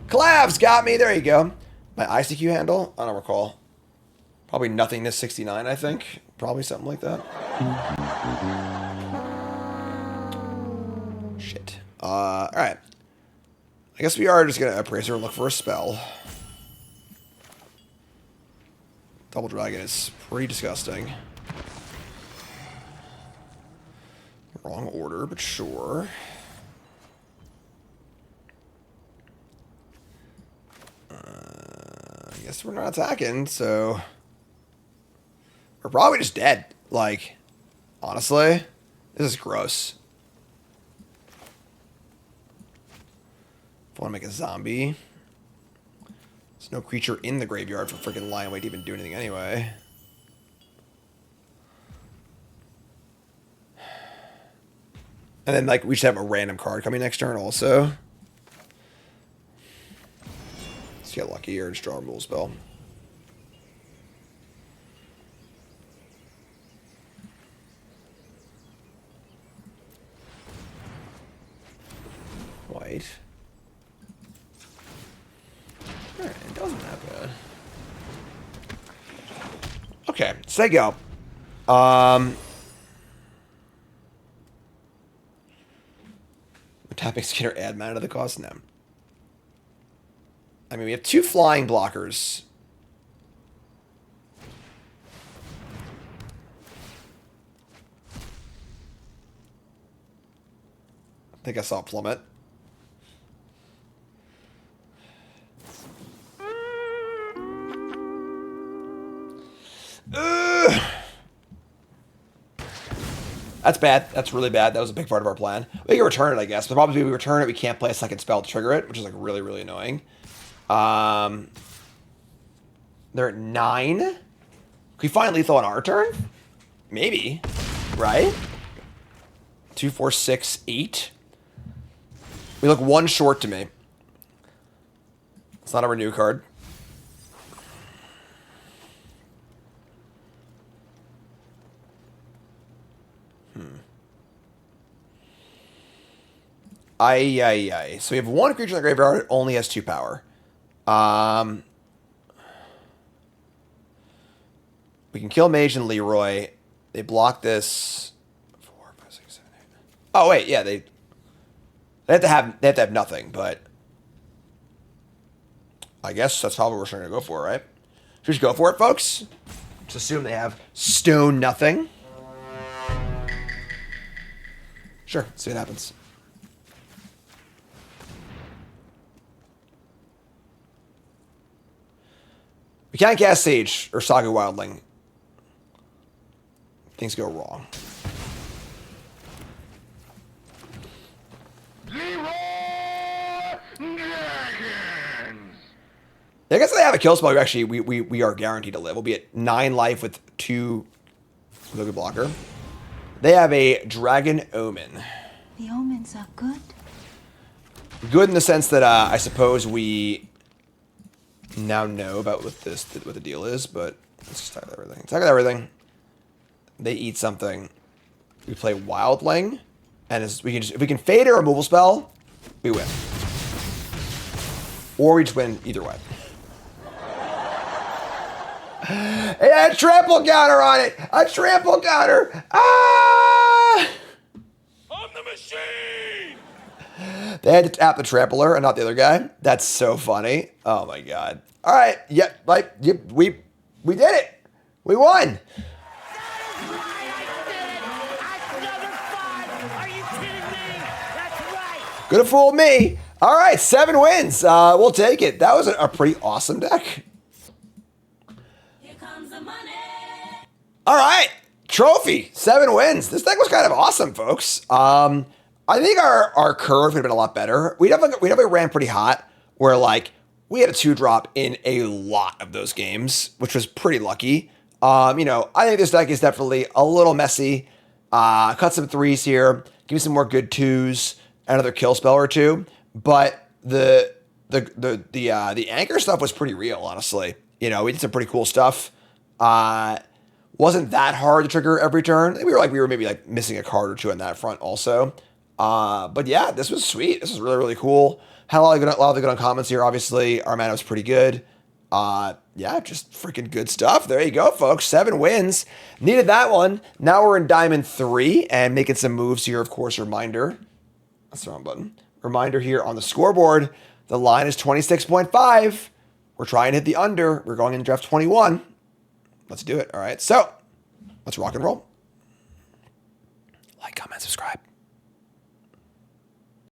Speaker 1: Collabs got me. There you go. My ICQ handle? I don't recall. Probably nothingness 69, I think. Probably something like that. Shit. Alright. I guess we are just going to appraiser and look for a spell. Double Dragon is pretty disgusting. Wrong order, but sure. I guess we're not attacking, so... We're probably just dead. Like, honestly, this is gross. If I want to make a zombie... There's no creature in the graveyard for freaking Lion Weight to even do anything anyway. And then, like, we should have a random card coming next turn also. Let's get lucky or just draw a removal spell. White. Alright, it doesn't that bad. Okay, so they go. Tapping Skinner add mana to the cost now. I mean, we have 2 flying blockers. I think I saw Plummet. That's bad. That's really bad. That was a big part of our plan. We can return it, I guess. The problem is if we return it, we can't play a second spell to trigger it, which is like really, really annoying. They're at 9. Can we find lethal on our turn? Maybe. Right? 2, 4, 6, 8. We look 1 short to me. It's not a renew card. Aye. So we have 1 creature in the graveyard. It only has 2 power. We can kill Mage and Leroy. They block this. 4, 5, 6, 7, 8. Oh wait, yeah, they have to have nothing, but I guess that's probably what we're trying to go for, right? Should we just go for it, folks? Just assume they have stone nothing. Sure, see what happens. We can't cast Sage or Saga Wildling. Things go wrong. I guess they have a kill spell. Actually, we are guaranteed to live. We'll be at 9 life with 2 Logan blocker. They have a Dragon Omen.
Speaker 5: The omens are good.
Speaker 1: Good in the sense that I suppose we now know about what the deal is, but let's just talk about everything. Talk about everything. They eat something. We play Wildling, and if we can fade a removal spell, we win. Or we just win either way. It had a trample counter on it! A trample counter! Ah!
Speaker 7: I'm the machine!
Speaker 1: They had to tap the trampler and not the other guy. That's so funny. Oh my god. Alright, yep, we did it! We won! Could have fooled me. All right, 7 wins. We'll take it. That was a pretty awesome deck.
Speaker 5: Here comes the money.
Speaker 1: All right, trophy, 7 wins. This deck was kind of awesome, folks. I think our curve could have been a lot better. We definitely ran pretty hot. Where like we had a 2-drop in a lot of those games, which was pretty lucky. You know, I think this deck is definitely a little messy. Cut some 3s here. Give me some more good 2s. Another kill spell or 2, but the anchor stuff was pretty real, honestly. You know, we did some pretty cool stuff. Wasn't that hard to trigger every turn. We were maybe like missing a card or 2 on that front also. But yeah, this was sweet. This was really, really cool. Had a lot of the good uncommons here. Obviously, our mana was pretty good. Yeah, just freaking good stuff. There you go, folks. 7 wins. Needed that one. Now we're in Diamond 3 and making some moves here. Of course, reminder. That's the wrong button. Reminder here on the scoreboard. The line is 26.5. We're trying to hit the under. We're going in draft 21. Let's do it. All right. So let's rock and roll.